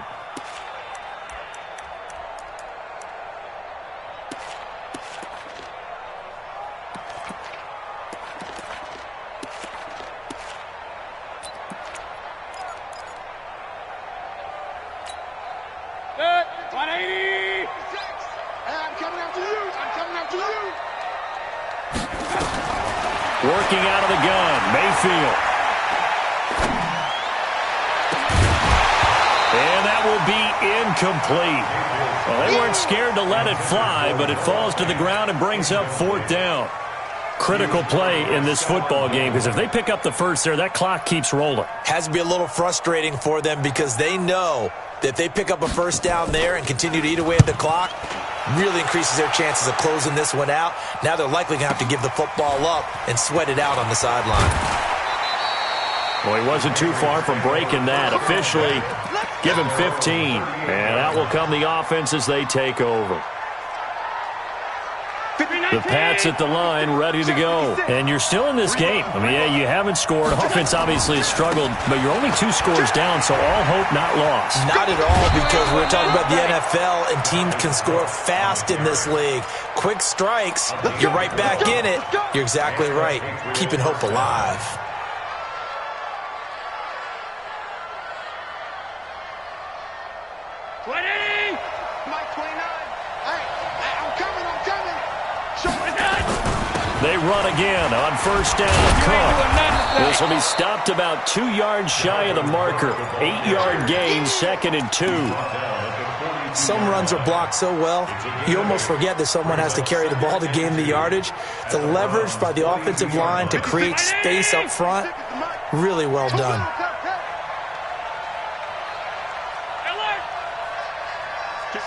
Speaker 2: Working out of the gun, Mayfield. And that will be incomplete. Well, they weren't scared to let it fly, but it falls to the ground and brings up 4th down. Critical play in this football game, because if they pick up the first there, that clock keeps rolling.
Speaker 5: Has to be a little frustrating for them because they know that if they pick up a first down there and continue to eat away at the clock, really increases their chances of closing this one out. Now they're likely going to have to give the football up and sweat it out on the sideline.
Speaker 2: Well, he wasn't too far from breaking that. Officially, give him 15. And out will come the offense as they take over. The Pats at the line, ready to go. And you're still in this game. I mean, yeah, you haven't scored. Offense obviously has struggled, but you're only 2 scores down, so all hope not lost.
Speaker 5: Not at all, because we're talking about the NFL, and teams can score fast in this league. Quick strikes, you're right back in it. You're exactly right. Keeping hope alive.
Speaker 2: They run again on first down. Cook. This will be stopped about 2 yards shy of the marker. 8-yard gain, 2nd and 2.
Speaker 5: Some runs are blocked so well, you almost forget that someone has to carry the ball to gain the yardage. The leverage by the offensive line to create space up front, really well done.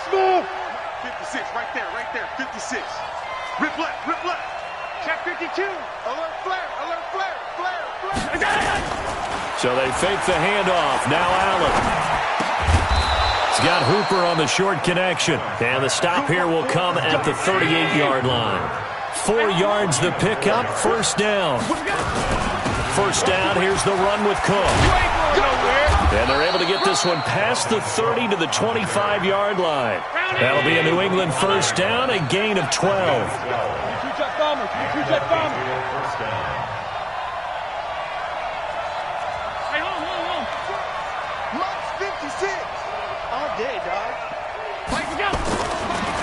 Speaker 4: Smooth. 56, right there, 56. Rip left, rip left. Check 52. Alert flare, alert flare, flare.
Speaker 2: So they fake the handoff. Now Allen. He's got Hooper on the short connection. And the stop here will come at the 38-yard line. 4 yards the pickup, first down. First down, here's the run with Cook. And they're able to get this one past the 30 to the 25-yard line. That'll be a New England first down, a gain of 12.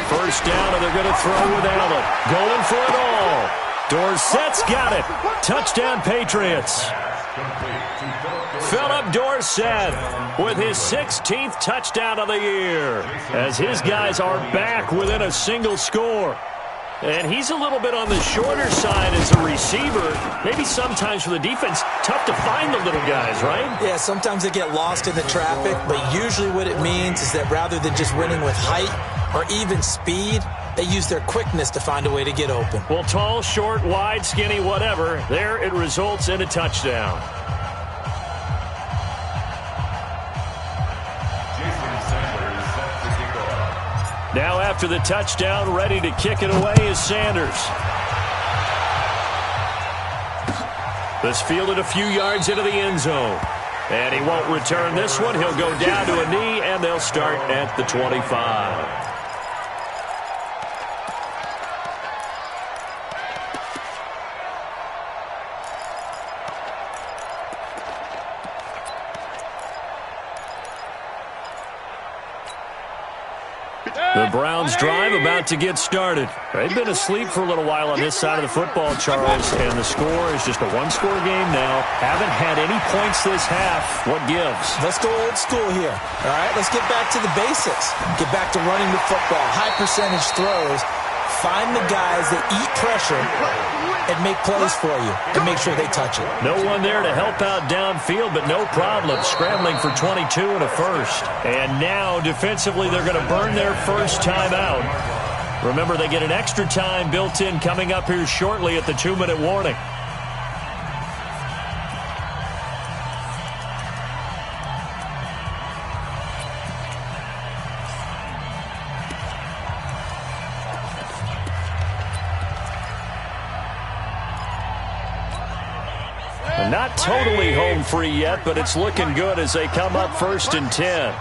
Speaker 2: First down, and they're going to throw with Allen. Going for it all. Dorsett's got it. Touchdown, Patriots. Philip Dorsett with his 16th touchdown of the year, as his guys are back within a single score. And he's a little bit on the shorter side as a receiver. Maybe sometimes for the defense, tough to find the little guys, right?
Speaker 5: Yeah, sometimes they get lost in the traffic, but usually what it means is that rather than just winning with height or even speed, they use their quickness to find a way to get open.
Speaker 2: Well, tall, short, wide, skinny, whatever, there it results in a touchdown. Now after the touchdown, ready to kick it away is Sanders. This fielded a few yards into the end zone. And he won't return this one. He'll go down to a knee, and they'll start at the 25. The Browns drive about to get started. They've been asleep for a little while on this side of the football, Charles, and the score is just a one-score game now. Haven't had any points this half. What gives?
Speaker 5: Let's go old school here. All right, let's get back to the basics. Get back to running the football, high percentage throws. Find the guys that eat pressure and make plays for you and make sure they touch it.
Speaker 2: No one there to help out downfield, but no problem. Scrambling for 22 and a first. And now, defensively, they're going to burn their first timeout. Remember, they get an extra time built in coming up here shortly at the 2-minute warning. Not totally home free yet, but it's looking good as they come up 1st and 10.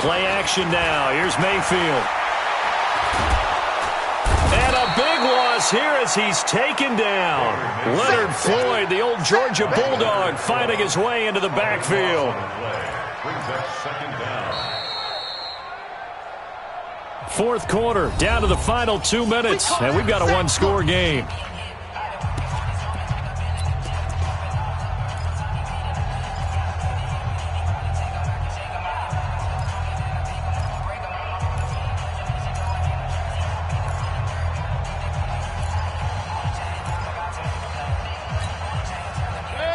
Speaker 2: Play action now. Here's Mayfield. And a big loss here as he's taken down. Leonard Floyd, the old Georgia Bulldog, finding his way into the backfield. Fourth quarter, down to the final 2 minutes, and we've got a one-score game.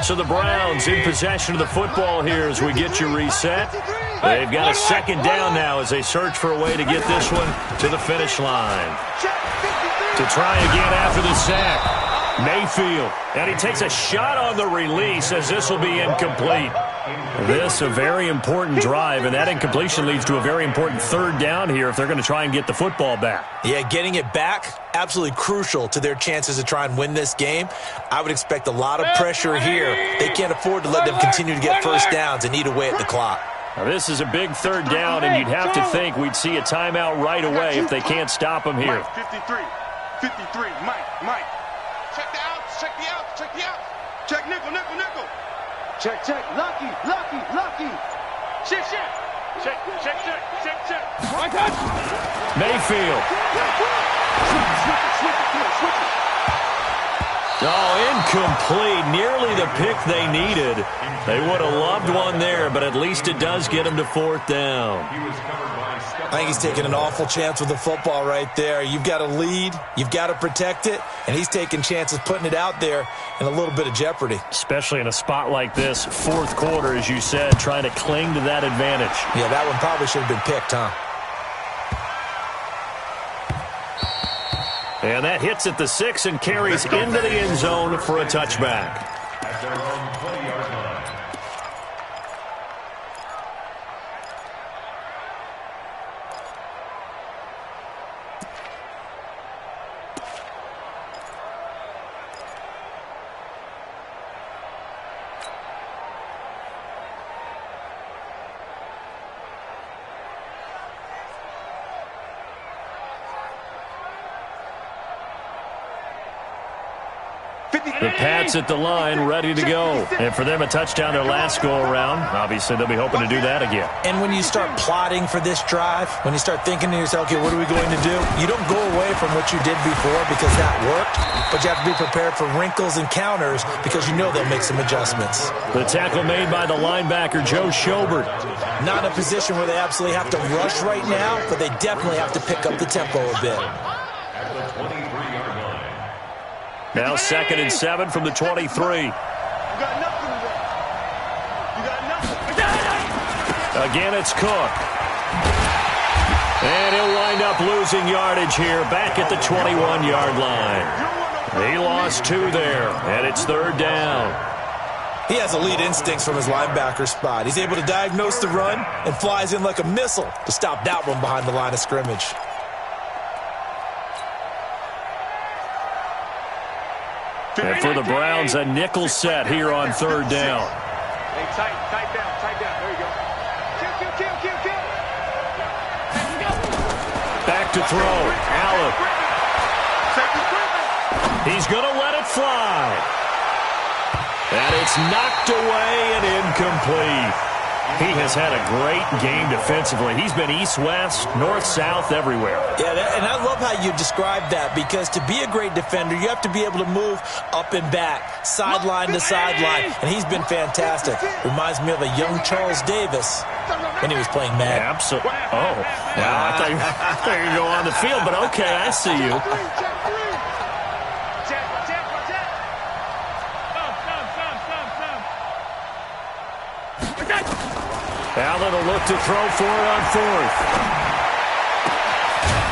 Speaker 2: So the Browns in possession of the football here as we get you reset. They've got a second down now as they search for a way to get this one to the finish line. To try again after the sack. Mayfield, and he takes a shot on the release as this will be incomplete. This a very important drive, and that incompletion leads to a very important third down here if they're going to try and get the football back.
Speaker 5: Yeah, getting it back, absolutely crucial to their chances to try and win this game. I would expect a lot of pressure here. They can't afford to let them continue to get first downs and eat away at the clock.
Speaker 2: Now, this is a big third down, and you'd have to think we'd see a timeout right away if they can't stop them here.
Speaker 4: 53, Mike. Check the outs, check the outs, check the outs. Check nickel. Check, lucky. Check.
Speaker 2: Mayfield. Oh, incomplete. Nearly the pick they needed. They would have loved one there, but at least it does get them to fourth down.
Speaker 5: I think he's taking an awful chance with the football right there. You've got to lead, you've got to protect it, and he's taking chances putting it out there in a little bit of jeopardy.
Speaker 2: Especially in a spot like this, fourth quarter, as you said, trying to cling to that advantage.
Speaker 5: Yeah, that one probably should have been picked, huh?
Speaker 2: And that hits at the 6 and carries into the end zone for a touchback.
Speaker 3: At their own 20-yard line.
Speaker 2: The Pats at the line, ready to go. And for them, a touchdown their last go-around. Obviously, they'll be hoping to do that again.
Speaker 5: And when you start plotting for this drive, when you start thinking to yourself, okay, what are we going to do? You don't go away from what you did before because that worked, but you have to be prepared for wrinkles and counters because you know they'll make some adjustments.
Speaker 2: The tackle made by the linebacker, Joe Schobert.
Speaker 5: Not in a position where they absolutely have to rush right now, but they definitely have to pick up the tempo a bit.
Speaker 3: At the 23-yard line.
Speaker 2: Now 2nd and 7 from the 23.
Speaker 4: You got nothing today. You got nothing.
Speaker 2: Again, it's Cook. And he'll wind up losing yardage here back at the 21-yard line. He lost 2 there, and it's 3rd down.
Speaker 5: He has elite instincts from his linebacker spot. He's able to diagnose the run and flies in like a missile to stop that one behind the line of scrimmage.
Speaker 2: And for the Browns, a nickel set here on 3rd down.
Speaker 4: Hey, tight down. There you go. Kill.
Speaker 2: Back to throw. Allen. He's going to let it fly. And it's knocked away and incomplete. He has had a great game defensively. He's been east-west, north-south, everywhere.
Speaker 5: Yeah, and I love how you describe that because to be a great defender, you have to be able to move up and back, sideline to sideline, and he's been fantastic. Reminds me of a young Charles Davis when he was playing Madden.
Speaker 2: Absolutely. Oh, wow. I thought you were going to go on the field, but okay, I see you. Allen will look to throw for it on 4th.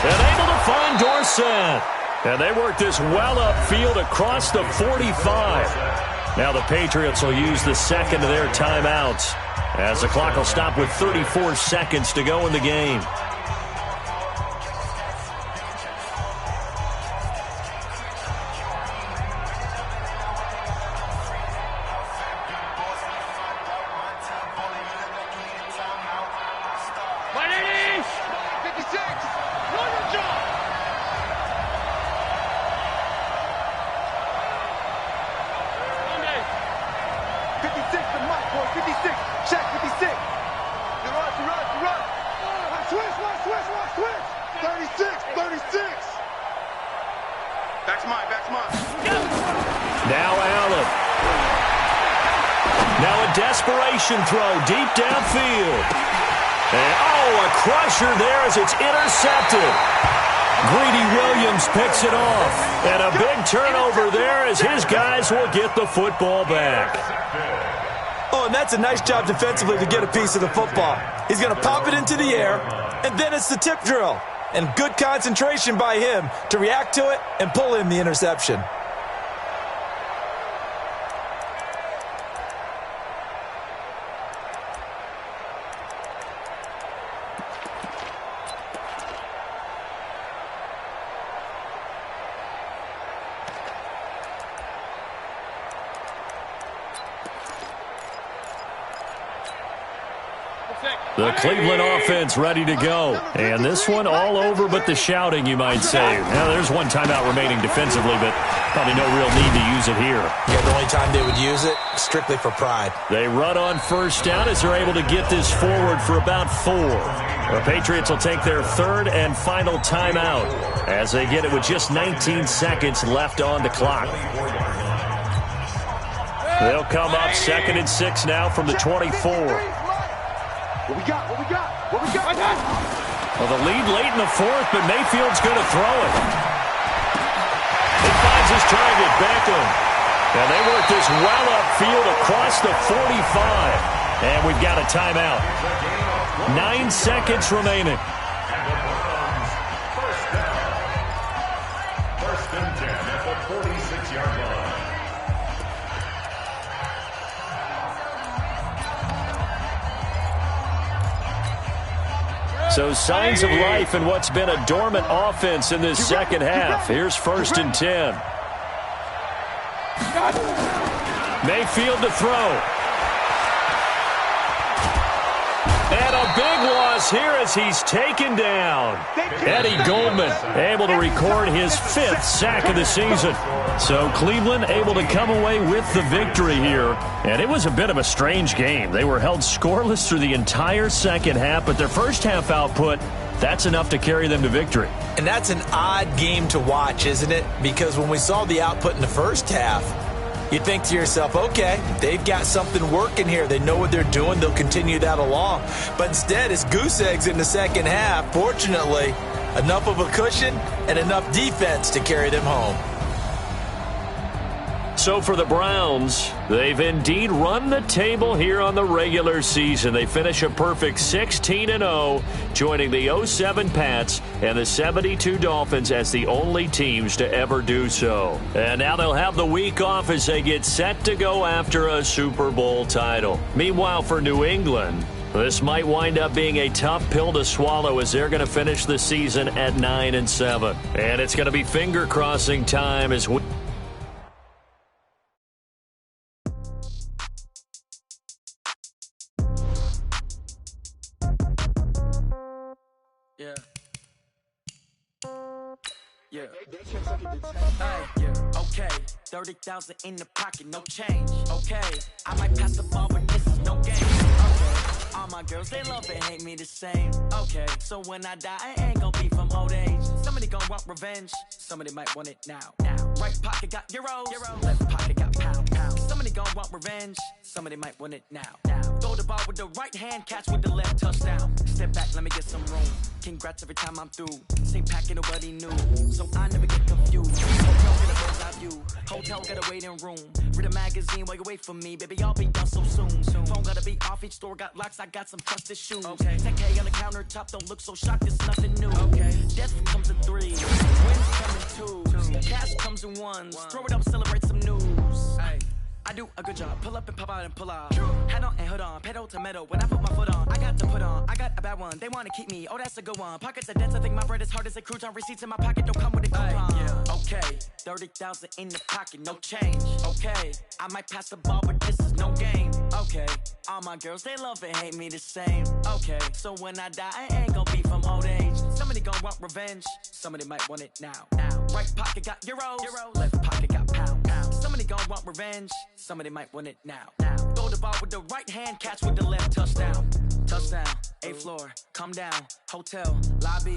Speaker 2: And able to find Dorsett. And they work this well upfield across the 45. Now the Patriots will use the 2nd of their timeouts as the clock will stop with 34 seconds to go in the game. Throw deep downfield. And, a crusher there as it's intercepted. Greedy Williams picks it off. And a big turnover there as his guys will get the football back.
Speaker 5: Oh, and that's a nice job defensively to get a piece of the football. He's going to pop it into the air, and then it's the tip drill. And good concentration by him to react to it and pull in the interception.
Speaker 2: The Cleveland offense ready to go. And this one all over but the shouting, you might say. Now, there's one timeout remaining defensively, but probably no real need to use it here.
Speaker 5: Yeah, the only time they would use it, strictly for pride.
Speaker 2: They run on 1st down as they're able to get this forward for about 4. The Patriots will take their third and final timeout as they get it with just 19 seconds left on the clock. They'll come up 2nd and 6 now from the 24.
Speaker 4: What we got?
Speaker 2: Well, the lead late in the fourth, but Mayfield's going to throw it. He finds his target, Beckham. And they work this well upfield across the 45. And we've got a timeout. 9 seconds remaining.
Speaker 3: First and 10 at the 46-yard line.
Speaker 2: So signs of life in what's been a dormant offense in this second half. Here's 1st and 10. Mayfield to throw. And a big loss here as he's taken down. Eddie Goldman able to record his 5th sack of the season. So Cleveland able to come away with the victory here. And it was a bit of a strange game. They were held scoreless through the entire second half, but their first half output, that's enough to carry them to victory.
Speaker 5: And that's an odd game to watch, isn't it? Because when we saw the output in the first half, you think to yourself, okay, they've got something working here. They know what they're doing. They'll continue that along. But instead, it's goose eggs in the second half. Fortunately, enough of a cushion and enough defense to carry them home.
Speaker 2: So for the Browns, they've indeed run the table here on the regular season. They finish a perfect 16-0, joining the 07 Pats and the 72 Dolphins as the only teams to ever do so. And now they'll have the week off as they get set to go after a Super Bowl title. Meanwhile, for New England, this might wind up being a tough pill to swallow as they're going to finish the season at 9-7. And it's going to be finger-crossing time as we...
Speaker 6: Okay, 30,000 in the pocket, no change. Okay, I might pass the ball, but this is no game. Okay, all my girls, they love and hate me the same. Okay, so when I die, I ain't gonna be from old age. Somebody gonna want revenge, somebody might want it now. Right pocket got euros, left pocket got pounds. Somebody gonna want revenge, somebody might want it now. Throw the ball with the right hand, catch with the left, touchdown. Step back, let me get some room. Congrats every time I'm through. Same packet, nobody knew, so I never get confused. Hotel get a bird's eye view. Hotel got a waiting room. Read a magazine while you wait for me, baby. I'll be done so soon. Phone gotta be off. Each store got locks. I got some trusted shoes. Okay. 10K on the countertop. Don't look so shocked. It's nothing new. Okay. Death comes in 3. Wins come in 2. Cash comes in 1s. Throw it up, celebrate some news. Ay. I do a good job. Pull up and pop out and pull off. Head on and hood on. Pedal to metal. When I put my foot on, I got to put on. I got a bad one. They want to keep me. Oh, that's a good one. Pockets are dense. I think my bread is hard as a crouton. Receipts in my pocket don't come with a coupon. Yeah. Okay. 30,000 in the pocket. No change. Okay. I might pass the ball, but this is no game. Okay. All my girls, they love and hate me the same. Okay. So when I die, I ain't gonna be from old age. Somebody gonna want revenge. Somebody might want it now. Right pocket got euros. Left pocket got pounds. Somebody gonna want revenge. Somebody might want it now. Throw the ball with the right hand, catch with the left, touchdown. Touchdown, 8th floor, come down, hotel, lobby.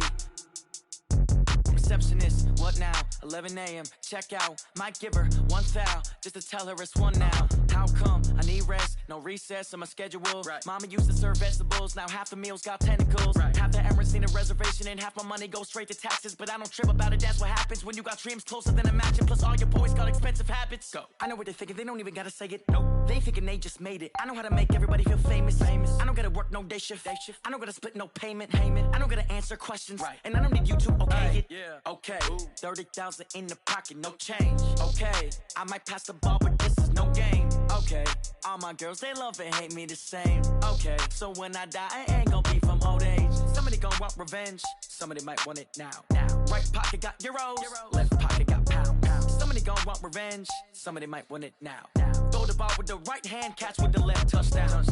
Speaker 6: Receptionist, what now? 11 a.m., check out. Might give her one foul, just to tell her it's one now. How come? I need rest, no recess on my schedule. Right. Mama used to serve vegetables, now half the meals got tentacles. Right. Half the Emirates need a reservation and half my money goes straight to taxes. But I don't trip about it, that's what happens when you got dreams closer than a mansion. Plus all your boys got expensive habits. Go. I know what they're thinking, they don't even gotta say it. Nope. They thinking they just made it. I know how to make everybody feel famous. I don't gotta work no day shift. I don't gotta split no payment. I don't gotta answer questions. Right. And I don't need you to okay it. Yeah. Okay. 30,000 in the pocket, no change. Okay. I might pass the ball, but this is no game. Okay. All my girls, they love and hate me the same. Okay. So when I die, I ain't gonna be from old age. Somebody gonna want revenge. Somebody might want it now. Right pocket got euros. Left pocket got pounds. Somebody gonna want revenge. Somebody might want it now. Throw the ball with the right hand, catch with the left, touchdown.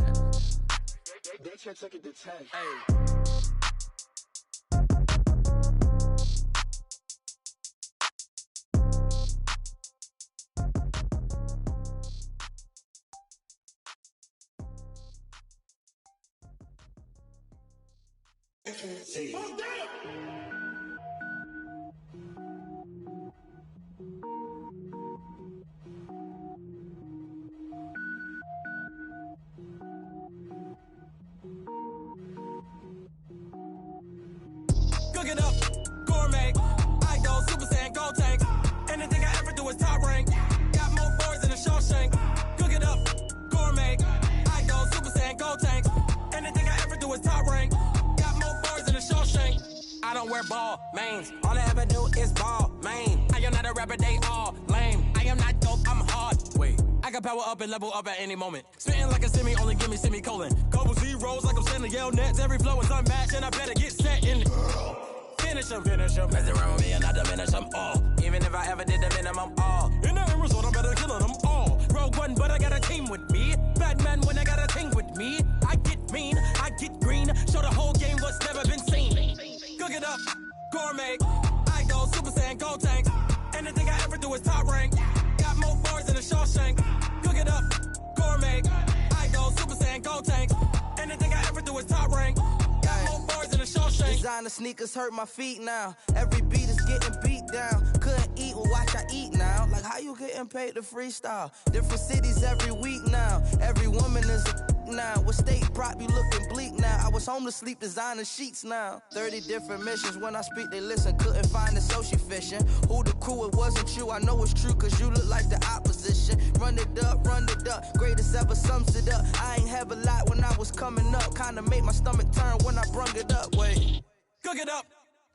Speaker 4: They can't take it to 10.
Speaker 6: Hey.
Speaker 7: Cook it up, gourmet. I go Super Saiyan, gold tank. Anything I ever do is top rank. Got more boards than a Shawshank. Cook it up, gourmet. I go Super Saiyan, gold tank. Anything I ever do is top rank. Got more boards than a Shawshank. I don't wear ball mains. All I ever do is ball main. I am not a rapper, they all lame. I am not dope, I'm hard. Wait, I can power up and level up at any moment. Spitting like a semi, only give me semicolon. Couple zeros like I'm sending yell nets. Every flow is unmatched and I better get set in. Finish them. Mess around with me and I diminish them all. Even if I ever did the minimum all. In the end result, I'm better killing them all. Rogue One, but I got a team with me. Batman when I got a team with me. I get mean, I get green. Show the whole game what's never been seen. Cook it up, gourmet. I go Super Saiyan, gold tank. Anything I ever do is top rank. Got more bars than a Shawshank. Cook it up, gourmet. I go Super Saiyan, gold tank. Anything I ever do is top rank. Got more bars than a Shawshank.
Speaker 8: Designer sneakers hurt my feet now. Every beat is getting beat down. Couldn't eat, well watch I eat now. Like how you getting paid to freestyle? Different cities every week now. Every woman is a now. With state prop, you looking bleak now. I was home to sleep designing sheets now. 30 different missions. When I speak, they listen. Couldn't find it, so she fishing. Who the crew? It wasn't you. I know it's true, cause you look like the opposition. Run it up. Greatest ever sums it up. I ain't have a lot when I was coming up. Kinda made my stomach turn when I brung it up. Wait.
Speaker 7: Cook it up,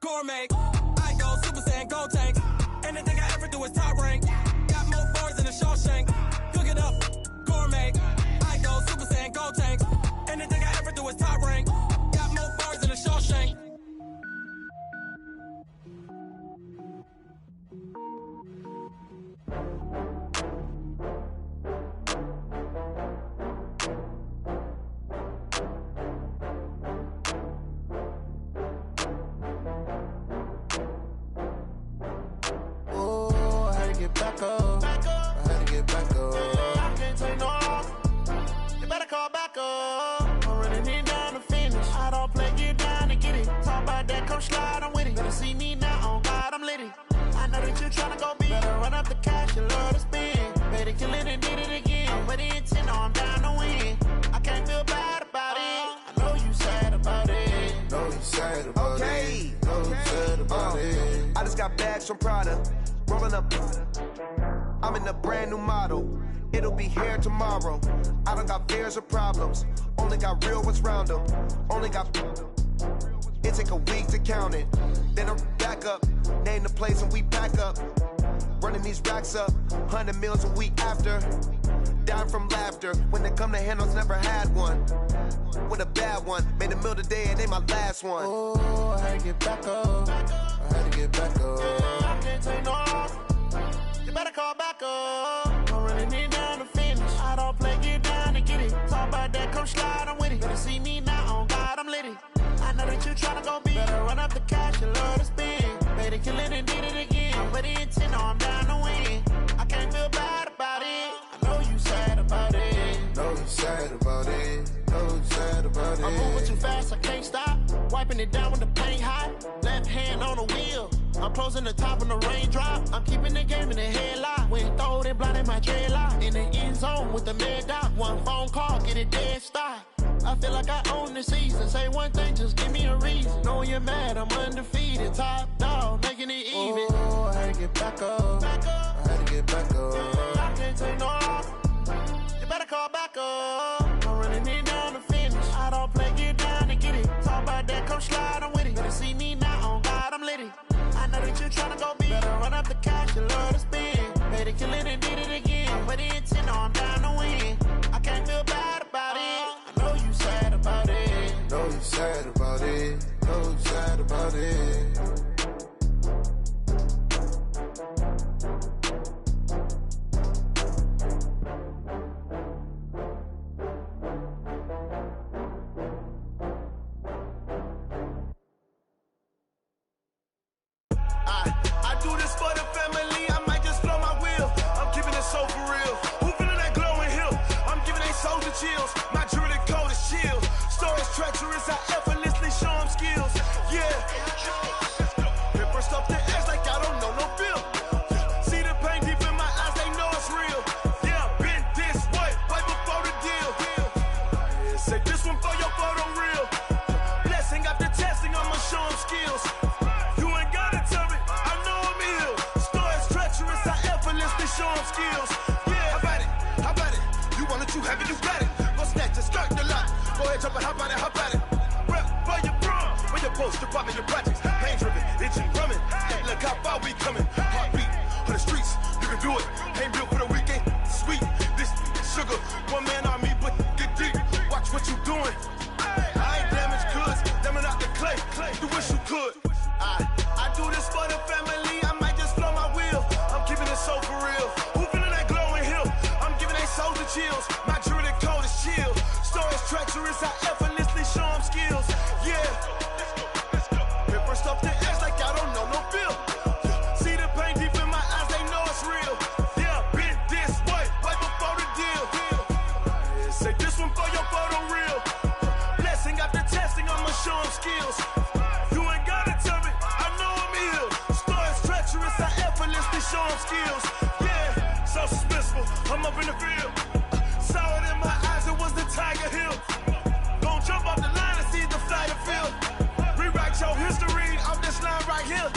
Speaker 7: gourmet. I go Super Saiyan, gold tank. Anything I ever do is top rank. Got more bars than a Shawshank. Cook it up, gourmet. I go Super Saiyan, gold tank. Anything I ever do is top rank. Got more bars than a Shawshank.
Speaker 9: Back up. I had to get back up. I can't take no loss. You better call back up. I'm running it down to finish. I don't play, get down and get it. Talk about that, come slide, I'm with it. Better see me now, on God, I'm litty. I know that you tryna go big. Better run up the cash, you love to spend. Better kill it and did it again. I'm with the intent, no, I'm down to win. I can't feel bad about it. I know you sad about it.
Speaker 10: Know you sad about it. Know you sad about it. I just got bags from Prada. Rolling up, I'm in a brand new model. It'll be here tomorrow. I don't got fears or problems. Only got real ones round them. Only got. It take a week to count it. Then I'm back up. Name the place and we pack up. Running these racks up. 100 meals a week after. Dying from laughter. When they come to handles, never had one. With a bad one. Made a meal today and they my last one.
Speaker 9: Oh, I had to get back up. I had to get back up. I can't take no loss. You better call back up. I'm running it down to finish. I don't play, get down and get it. Talk about that, come slide, I'm with it. Better see me now, on God, I'm litty. I know that you tryna go big. Better run up the cash, you love to spend. Better kill it and did it again. I'm with the intent, no, I'm down to win. I can't feel bad about it. I know you sad about it.
Speaker 10: Know you sad about it. Know you sad about it.
Speaker 9: I'm moving too fast, I can't stop. Wiping it down when the paint hot. Left hand on the wheel. I'm closing the top when the raindrop. I'm keeping the game in the headlock. When throwed and blinded my dreadlock. In the end zone with the mad dot. One phone call, get it dead stop. I feel like I own the season. Say one thing, just give me a reason. Knowing you're mad, I'm undefeated. Top dog, making it even.
Speaker 10: Oh, I had to get back up. I had to get back up.
Speaker 9: I can't take no loss. You better call back up. I'm running it down to finish. I don't play, get down and get it. Talk about that, come slide, I'm with it. Better see me now, on God, I'm litty. I know that you tryna go big. Better run up the cash, you love to spend. Better kill it and did it again. I'm with the intent, no, I'm down to win. I can't feel bad about it. I know you sad about it.
Speaker 10: Know you sad about it. Know you sad about it.
Speaker 9: them skills. Yeah, how about it? You want it, you have it, you got it. Go snatch it, skirt the lot. Go ahead, jump it, how about it? Rep for your brum, for your post, department, your projects. Pain driven, engine drumming. Look how far we coming. Heartbeat on the streets, you can do it. Ain't built for the weekend, sweet. This sugar, one man army, but get deep. Watch what you doing. I ain't damaged goods, damn out the clay. You wish you could. I do this for the family. I might just blow my wheel. I'm keeping it so for real. Who feeling that glowing hill? I'm giving they souls the chills. My jewelry code is chill. Stories treacherous, I effortlessly show them skills. Yeah. Paper stuff to edge like I don't know no feel. See the pain deep in my eyes, they know it's real. Yeah, been this way, right before the deal. Say this one for your photo reel. Blessing after testing, I'ma show them skills. You ain't gotta tell me, I know I'm ill. Stories treacherous, I effortlessly show them skills. Yeah, so suspenseful, I'm up in the field. Saw it in my eyes, it was the Tiger Hill. Gon' jump off the line and see the fly the field. Rewrite your history off this line right here.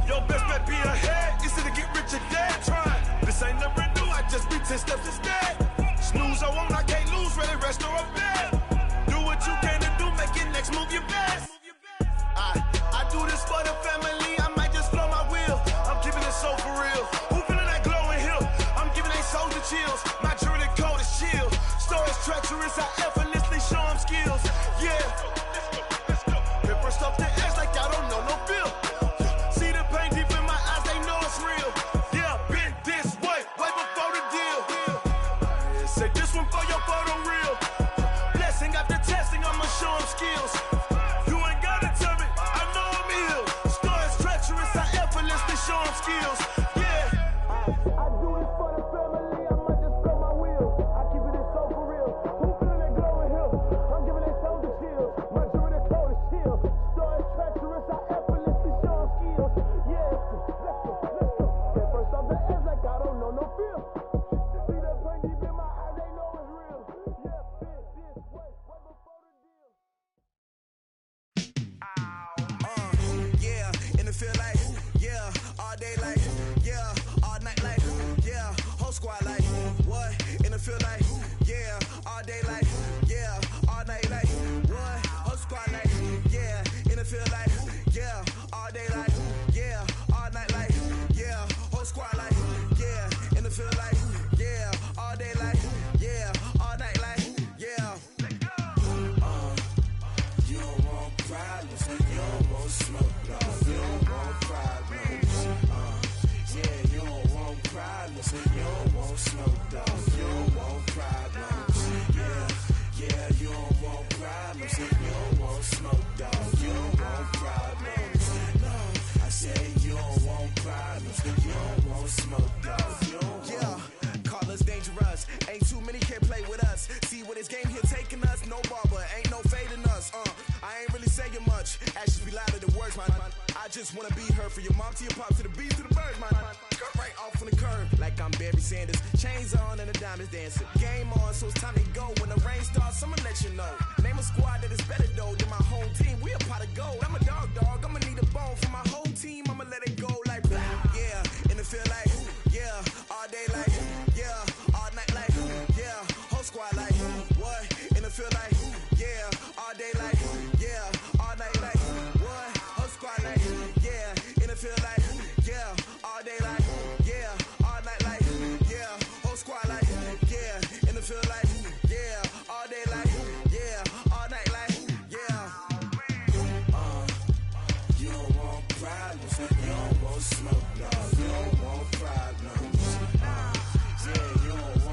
Speaker 9: Your best bet be ahead, easy to get rich or dead. Trying, this ain't never new, I just be 10 steps instead. Snooze I won't, I can't lose, ready, rest or I'm dead. Do what you can to do, make your next move your best. I do this for the family, I might just blow my wheel. I'm keeping it so for real. Who feeling that glowing hill? I'm giving they souls the chills. My jewelry code is chill. Stories treacherous, I effortlessly show them skills. Yeah. Paper stuff to edge like I don't know no feel. See the pain deep in my eyes, they know it's real. Yeah, been this way, way before the deal. Say this one for your photo reel. Blessing after testing, I'ma show them skills. You ain't gotta tell me, I know I'm ill. Stories treacherous, I effortlessly show them skills. Yeah. I do this for the family, I might just blow my wheel. I keep it so for real. Who feeling that glowing hill? I'm giving they souls the chills. My jewelry code is chill. Stories treacherous, I effortlessly show them skills. Yeah, let's go. At first off the edge like I don't know no feel. See that pain deep in my eyes, they know it's real. Yeah, been this way, right before the deal.
Speaker 8: Yeah, in the field like, yeah, all day like, yeah, all night like, yeah, whole squad like, what? In the field like, yeah, all day like, yeah, all night like, what? Whole squad like, yeah, in the field like, yeah, all day like, yeah, all night like, yeah, whole squad like, yeah, in the field like, yeah, all day like, yeah, all night like, yeah. You don't want problems, you don't want smoke, no, you don't want problems. Yeah, you don't want problems, you don't want smoke, dog, you don't want problems. Yeah, you don't want problems, you don't want smoke, dog, you don't want problems. No, I said you don't want problems, you don't want smoke, dog, you don't want. Yeah, call us dangerous, ain't too many can play with us. See where this game here taking us, no barber, ain't no fading us. I ain't really saying much, actions be louder than words, man. I just wanna be heard, for your mom to your pop, to the beat, to the birds, man. Cut right off on the curb, like I'm Barry Sanders. Chains on and the diamonds dancing. Game on, so it's time to go. When the rain starts, I'ma let you know. Name a squad that is better though than my whole team. We a pot of gold. I'm a dog, I'ma need a bone for my whole team. I'ma let it go like blah. Yeah, in the field like,